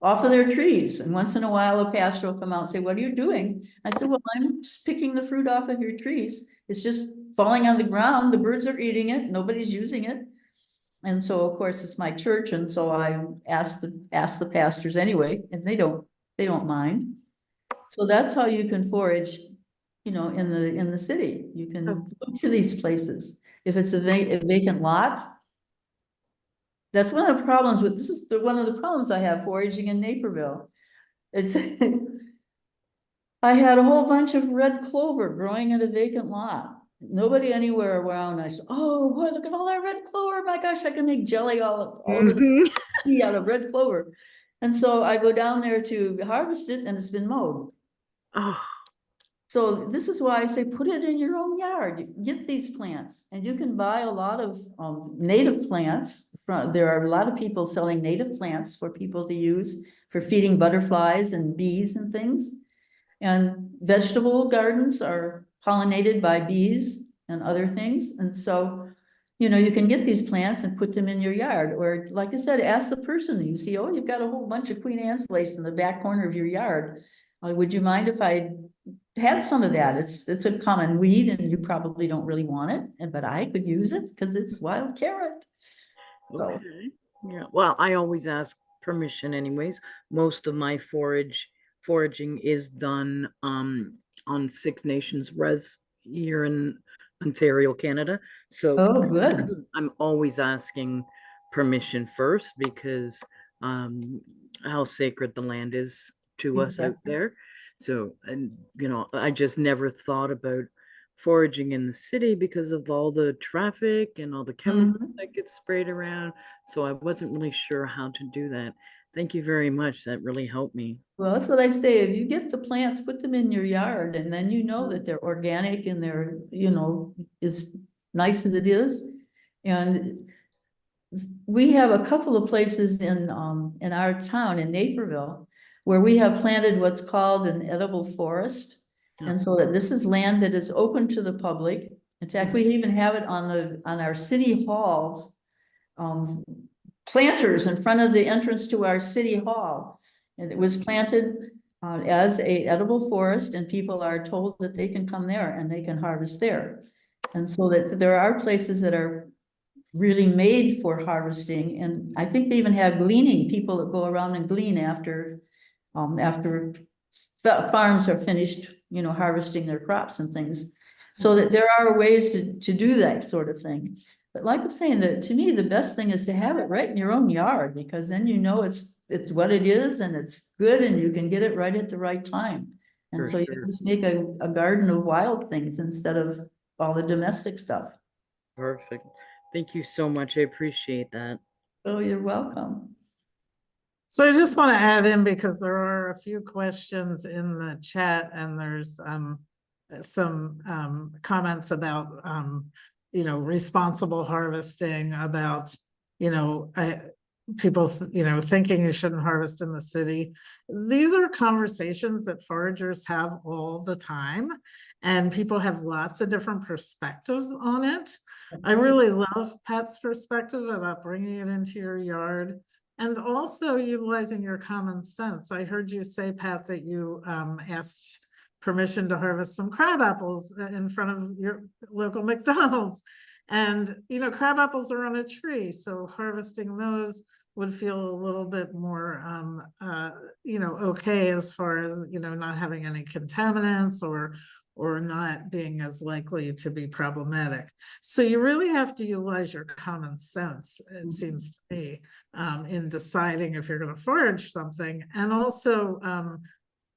off of their trees. And once in a while, a pastor will come out and say, what are you doing? I said, well, I'm just picking the fruit off of your trees. It's just falling on the ground. The birds are eating it. Nobody's using it. And so, of course, it's my church. And so I ask the pastors anyway, and they don't mind. So that's how you can forage, in the city. You can look for these places. If it's a vacant lot, that's one of the problems one of the problems I have foraging in Naperville. It's I had a whole bunch of red clover growing in a vacant lot. Nobody anywhere around. I said, oh, boy, look at all that red clover. My gosh, I can make jelly all over the tea out of red clover. And so I go down there to harvest it and it's been mowed. Oh, So this is why I say, put it in your own yard, get these plants, and you can buy a lot of native plants. There are a lot of people selling native plants for people to use for feeding butterflies and bees and things. And vegetable gardens are pollinated by bees and other things. And so, you know, you can get these plants and put them in your yard, or like I said, ask the person, you see, oh, you've got a whole bunch of Queen Anne's lace in the back corner of your yard. Would you mind if I had some of that? It's a common weed and you probably don't really want it, but I could use it because it's wild carrot. So, Okay. Yeah. Well, I always ask permission anyways. Most of my foraging is done on Six Nations res here in Ontario, Canada. So oh, good. I'm always asking permission first because how sacred the land is to us out Exactly. there. So, and I just never thought about foraging in the city because of all the traffic and all the chemicals that get sprayed around. So I wasn't really sure how to do that. Thank you very much. That really helped me. Well, that's what I say. If you get the plants, put them in your yard, and then you know that they're organic and they're, you know, as nice as it is. And we have a couple of places in our town in Naperville where we have planted what's called an edible forest. And so that this is land that is open to the public. In fact, we even have it on our city halls, planters in front of the entrance to our city hall. And it was planted as a edible forest, and people are told that they can come there and they can harvest there. And so that there are places that are really made for harvesting. And I think they even have gleaning, people that go around and glean after farms are finished, you know, harvesting their crops and things. So that there are ways to do that sort of thing. But like I'm saying, that to me, the best thing is to have it right in your own yard, because then you know it's what it is and it's good and you can get it right at the right time. And For so you sure. just make a garden of wild things instead of all the domestic stuff. Perfect. Thank you so much. I appreciate that. Oh, you're welcome. So I just want to add in, because there are a few questions in the chat and there's some comments about responsible harvesting, about people thinking you shouldn't harvest in the city. These are conversations that foragers have all the time, and people have lots of different perspectives on it. I really love Pat's perspective about bringing it into your yard and also utilizing your common sense. I heard you say, Pat, that you asked permission to harvest some crab apples in front of your local McDonald's. And, crab apples are on a tree, so harvesting those would feel a little bit more, okay, as far as, not having any contaminants or not being as likely to be problematic. So you really have to utilize your common sense, it seems to me, in deciding if you're going to forage something. And also,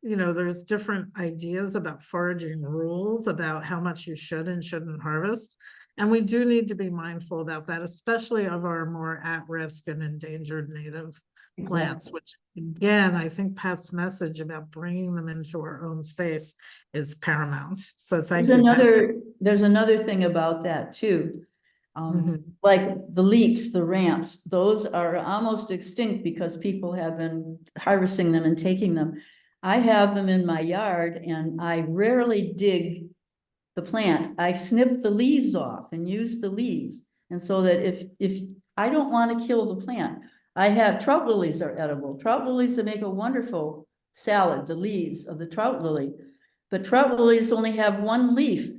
there's different ideas about foraging rules about how much you should and shouldn't harvest. And we do need to be mindful about that, especially of our more at-risk and endangered native plants, which again, I think Pat's message about bringing them into our own space is paramount. So thank you, Pat. There's another thing about that too. Like the leeks, the ramps, those are almost extinct because people have been harvesting them and taking them. I have them in my yard and I rarely dig the plant. I snip the leaves off and use the leaves. And so that if I don't want to kill the plant, I have trout lilies are edible. Trout lilies that make a wonderful salad, the leaves of the trout lily. But trout lilies only have one leaf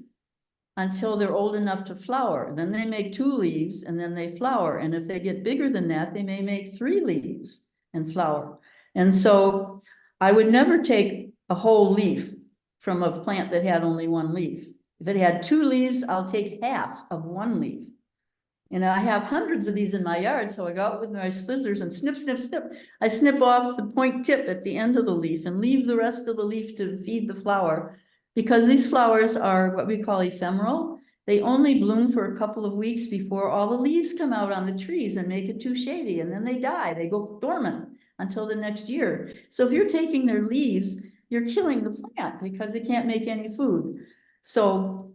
until they're old enough to flower. Then they make 2 leaves and then they flower. And if they get bigger than that, they may make 3 leaves and flower. And so I would never take a whole leaf from a plant that had only 1 leaf. If it had 2 leaves, I'll take half of 1 leaf. And I have hundreds of these in my yard, so I go out with my scissors and snip, snip, snip. I snip off the point tip at the end of the leaf and leave the rest of the leaf to feed the flower, because these flowers are what we call ephemeral. They only bloom for a couple of weeks before all the leaves come out on the trees and make it too shady, and then they die. They go dormant until the next year. So if you're taking their leaves, you're killing the plant because it can't make any food. So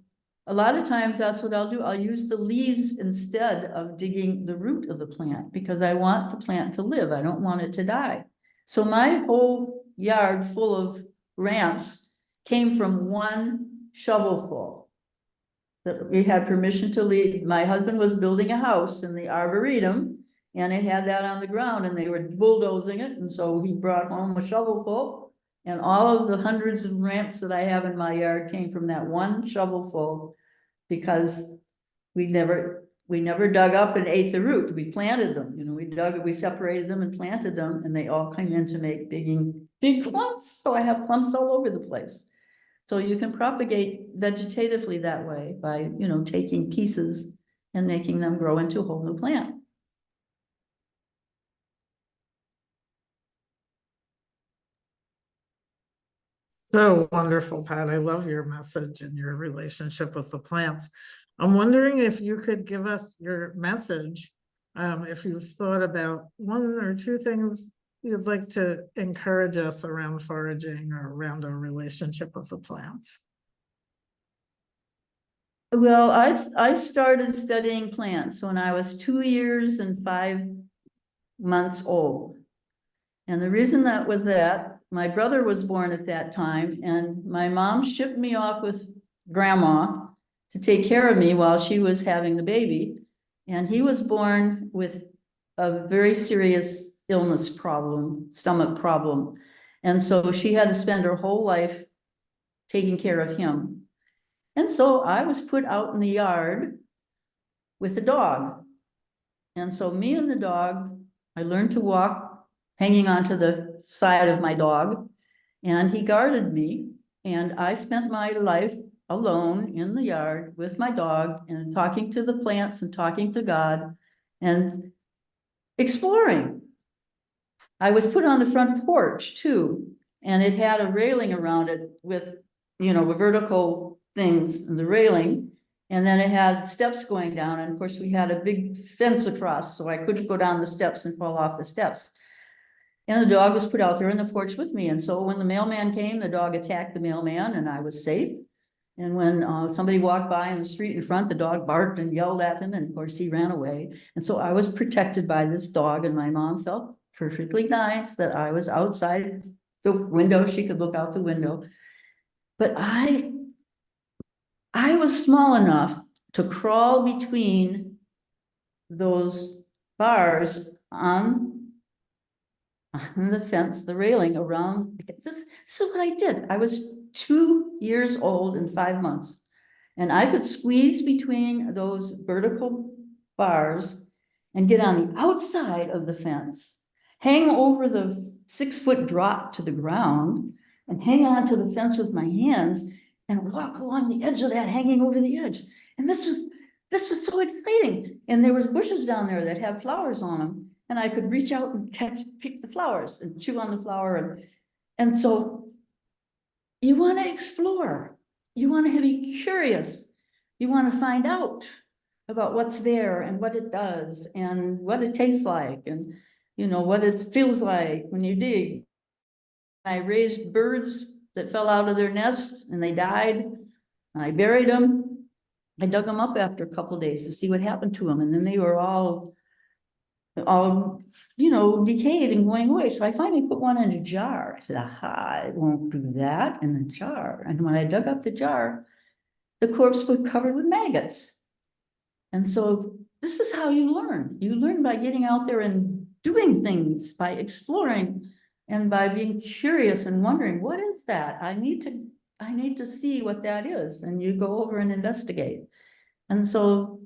a lot of times that's what I'll do. I'll use the leaves instead of digging the root of the plant because I want the plant to live. I don't want it to die. So my whole yard full of ramps came from one shovelful that we had permission to leave. My husband was building a house in the Arboretum and it had that on the ground and they were bulldozing it. And so he brought home a shovelful and all of the hundreds of ramps that I have in my yard came from that one shovelful because we never dug up and ate the root. We planted them, you know, we separated them and planted them and they all came in to make big clumps. So I have clumps all over the place. So you can propagate vegetatively that way by, you know, taking pieces and making them grow into a whole new plant. So wonderful, Pat. I love your message and your relationship with the plants. I'm wondering if you could give us your message, if you've thought about one or two things you'd like to encourage us around foraging or around our relationship with the plants. Well, I started studying plants when I was 2 years and 5 months old. And the reason that was that my brother was born at that time and my mom shipped me off with grandma to take care of me while she was having the baby. And he was born with a very serious illness problem, stomach problem. And so she had to spend her whole life taking care of him. And so I was put out in the yard with a dog. And so me and the dog, I learned to walk hanging onto the side of my dog, and he guarded me. And I spent my life alone in the yard with my dog and talking to the plants and talking to God and exploring. I was put on the front porch too, and it had a railing around it with, you know, vertical things in the railing. And then it had steps going down. And of course we had a big fence across, so I couldn't go down the steps and fall off the steps. And the dog was put out there on the porch with me. And so when the mailman came, the dog attacked the mailman and I was safe. And when somebody walked by in the street in front, the dog barked and yelled at him. And of course he ran away. And so I was protected by this dog, and my mom felt perfectly nice that I was outside the window. She could look out the window. But I was small enough to crawl between those bars on the fence, the railing around. This is what I did. I was 2 years old and 5 months. And I could squeeze between those vertical bars and get on the outside of the fence, hang over the 6-foot drop to the ground and hang on to the fence with my hands and walk along the edge of that, hanging over the edge. And this was so exciting. And there was bushes down there that had flowers on them. And I could reach out and pick the flowers and chew on the flower. And so you want to explore. You want to be curious. You want to find out about what's there and what it does and what it tastes like and, you know, what it feels like when you dig. I raised birds that fell out of their nest and they died. I buried them. I dug them up after a couple of days to see what happened to them. And then they were all, you know, decayed and going away. So I finally put one in a jar. I said, aha, it won't do that in the jar. And when I dug up the jar, the corpse was covered with maggots. And so this is how you learn. You learn by getting out there and doing things, by exploring and by being curious and wondering, what is that? I need to see what that is. And you go over and investigate. And so,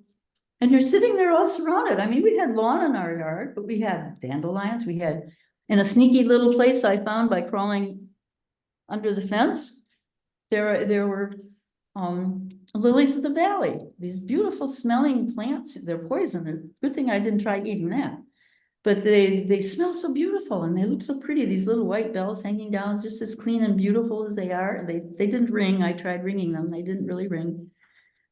and you're sitting there all surrounded. I mean, we had lawn in our yard, but we had dandelions. We had, in a sneaky little place I found by crawling under the fence, there were lilies of the valley, these beautiful smelling plants. They're poison. Good thing I didn't try eating that. But they smell so beautiful and they look so pretty. These little white bells hanging down, just as clean and beautiful as they are. They didn't ring. I tried ringing them. They didn't really ring.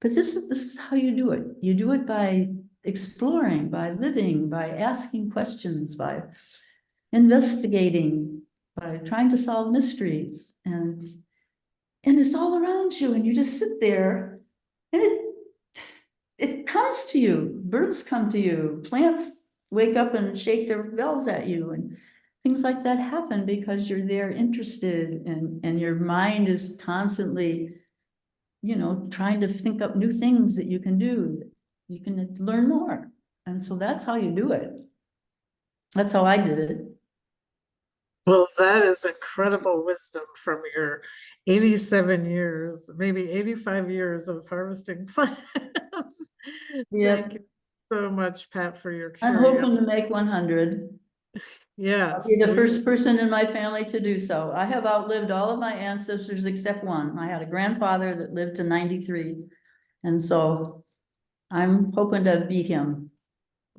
But this is how you do it. You do it by exploring, by living, by asking questions, by investigating, by trying to solve mysteries, and it's all around you, and you just sit there, and it comes to you. Birds come to you, plants wake up and shake their bells at you, and things like that happen because you're there interested, and your mind is constantly, you know, trying to think up new things that you can do. You can learn more. And so that's how you do it. That's how I did it. Well, that is incredible wisdom from your 87 years, maybe 85 years of harvesting plants. Yep. Thank you so much, Pat, for your I'm hoping to curiosity. make 100. Yes. Be the we- first person in my family to do so. I have outlived all of my ancestors except one. I had a grandfather that lived to 93. And so I'm hoping to beat him.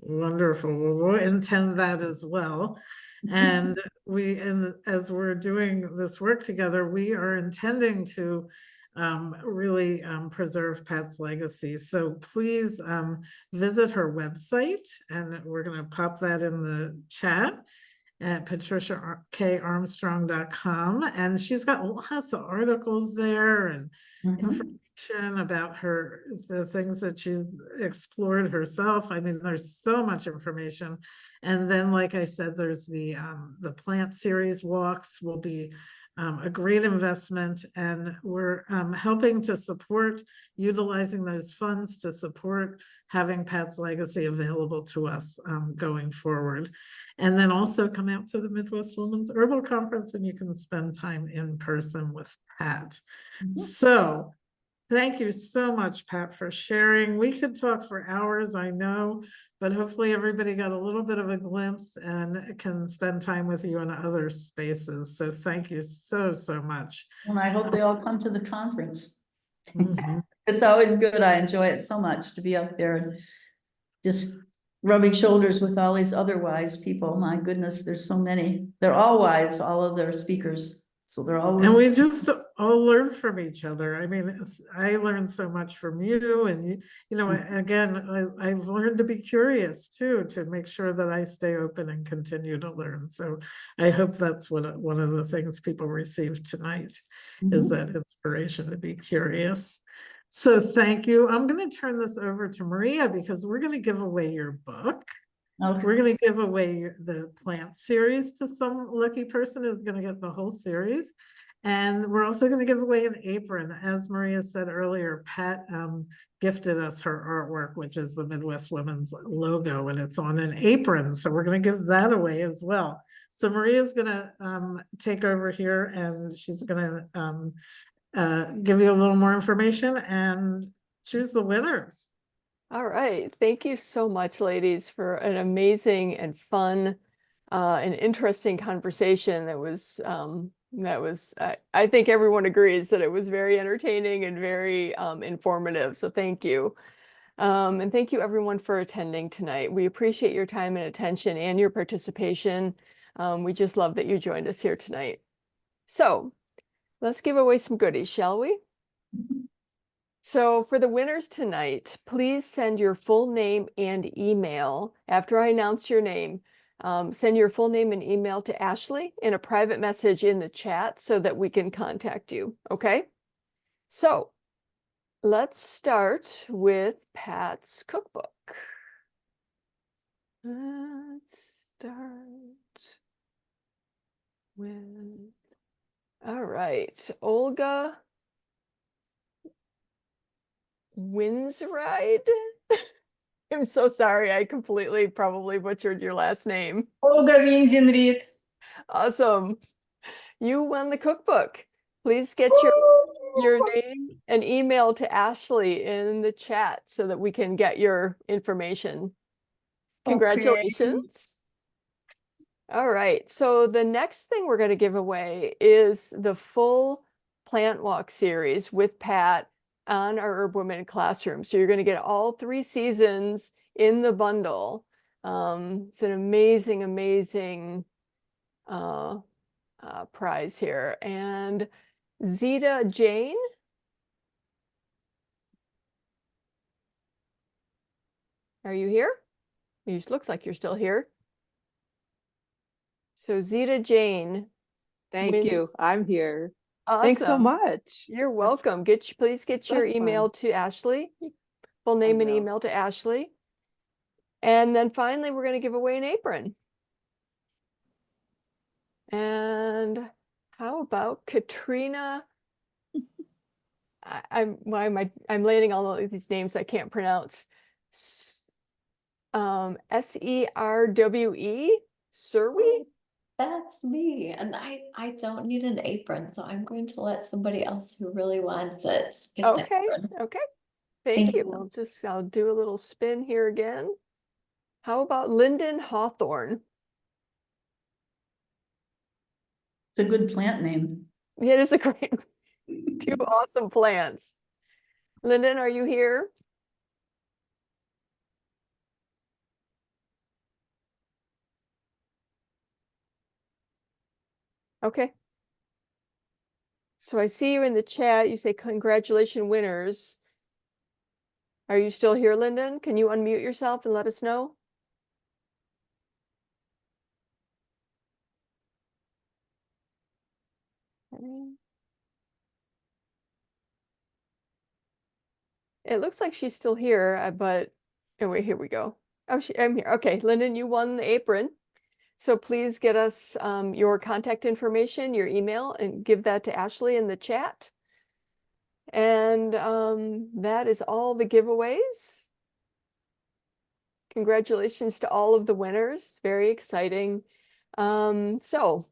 Wonderful. Well, we'll intend that as well. And as we're doing this work together, we are intending to really preserve Pat's legacy. So please visit her website, and we're going to pop that in the chat at patriciakarmstrong.com. And she's got lots of articles there and information about the things that she's explored herself. I mean, there's so much information. And then, like I said, there's the plant series walks will be a great investment, and we're helping to support utilizing those funds to support having Pat's legacy available to us going forward. And then also come out to the Midwest Women's Herbal Conference, and you can spend time in person with Pat. So thank you so much, Pat, for sharing. We could talk for hours, I know, but hopefully everybody got a little bit of a glimpse and can spend time with you in other spaces. So thank you so, so much. And I hope they all come to the conference. Mhm. It's always good. I enjoy it so much to be up there and just rubbing shoulders with all these other wise people. My goodness, there's so many. They're all wise, all of their speakers. So they're always. And we just all learn from each other. I mean, I learned so much from you, and you know, again, I've learned to be curious too, to make sure that I stay open and continue to learn. So I hope that's one of the things people received tonight is that inspiration to be curious. So thank you. I'm going to turn this over to Maria because we're going to give away your book. Okay. We're going to give away the plant series to some lucky person who's going to get the whole series. And we're also going to give away an apron. As Maria said earlier, Pat gifted us her artwork, which is the Midwest Women's logo, and it's on an apron. So we're going to give that away as well. So Maria's going to take over here, and she's going to give you a little more information and choose the winners. All right. Thank you so much, ladies, for an amazing and fun and interesting conversation. I think everyone agrees that it was very entertaining and very informative. So thank you. And thank you everyone for attending tonight. We appreciate your time and attention and your participation. We just love that you joined us here tonight. So let's give away some goodies, shall we? So for the winners tonight, please send your full name and email. After I announce your name, send your full name and email to Ashley in a private message in the chat so that we can contact you, okay? So let's start with Pat's cookbook. Let's start with, all right, Olga Winsride. I'm so sorry. I completely probably butchered your last name. Olga Windenried. Awesome. You won the cookbook. Please get your name and email to Ashley in the chat so that we can get your information. Congratulations. All right. So the next thing we're going to give away is the full plant walk series with Pat on our Herb Women classroom. So you're going to get all 3 seasons in the bundle. It's an amazing, amazing prize here. And Zeta Jane. Are you here? You looks like you're still here. So Zeta Jane, Thank you. wins. I'm here. Thanks so Awesome. much. You're welcome. Please get your that's email fun. to Ashley, full name and will. email to Ashley. And then finally, we're going to give away an apron. And how about Katrina? I'm laying all of these names I can't pronounce. Serwe? Serwe? That's me. And I don't need an apron, so I'm going to let somebody else who really wants it get the Okay, apron. okay. Thank Thank you. you. I'll do a little spin here again. How about Lyndon Hawthorne? It's a good plant name. Yeah, it is a great, two awesome plants. Lyndon, are you here? Okay. So I see you in the chat. You say congratulations winners. Are you still here, Lyndon? Can you unmute yourself and let us know? It looks like she's still here, but oh wait, here we go. Oh, I'm here. Okay, Lyndon, you won the apron. So please get us your contact information, your email, and give that to Ashley in the chat. And that is all the giveaways. Congratulations to all of the winners. Very exciting. So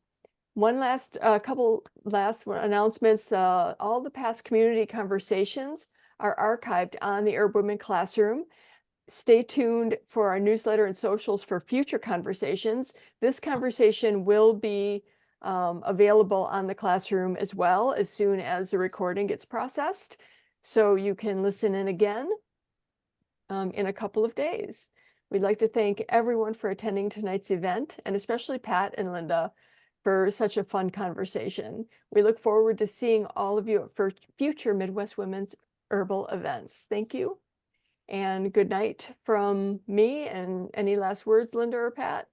one last couple last announcements. All the past community conversations are archived on the Herb Women Classroom. Stay tuned for our newsletter and socials for future conversations. This conversation will be available on the classroom as well as soon as the recording gets processed. So you can listen in again in a couple of days. We'd like to thank everyone for attending tonight's event, and especially Pat and Linda for such a fun conversation. We look forward to seeing all of you for future Midwest Women's Herbal events. Thank you. And good night from me. And any last words, Linda or Pat?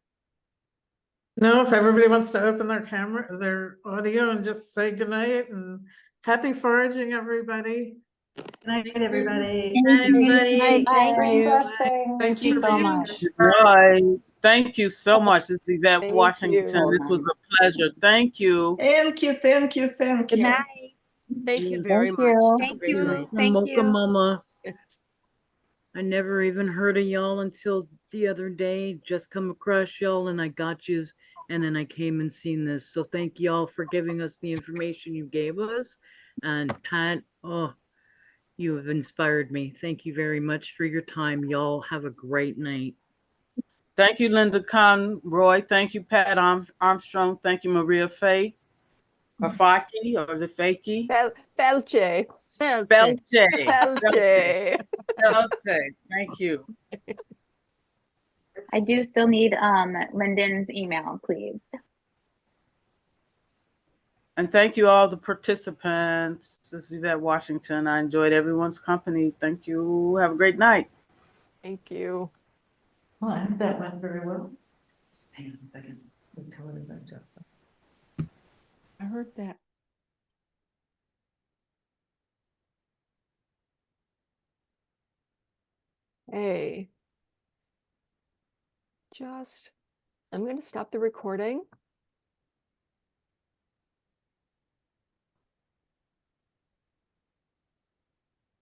No, if everybody wants to open their camera, their audio and just say goodnight and happy foraging, everybody. Good night, everybody. Everybody. Thank you. Thanks you for so being much. here. Bye. Thank you so much. This is Yvette Thank Washington. you. This was a pleasure. Thank you. Thank you. Thank you. Thank Good you. night. Thank you Thank very much. you. Thank Great you. night. Thank Mocha you. Mama. I never even heard of y'all until the other day. Just come across y'all and I got yous. And then I came and seen this. So thank y'all for giving us the information you gave us. And Pat, oh, you have inspired me. Thank you very much for your time. Y'all have a great night. Thank you, Linda Conroy. Thank you, Pat Armstrong. Thank you, Maria Faye. Or Faki, or is it Fakey? Felche. Belche. Felche. Belche. Thank you. I do still need Lyndon's email, please. And thank you all the participants. This is Yvette Washington. I enjoyed everyone's company. Thank you. Have a great night. Thank you. Well, I think that went very well. Just hang on a second. We'll tell her about Joseph. I heard that. Hey. I'm going to stop the recording.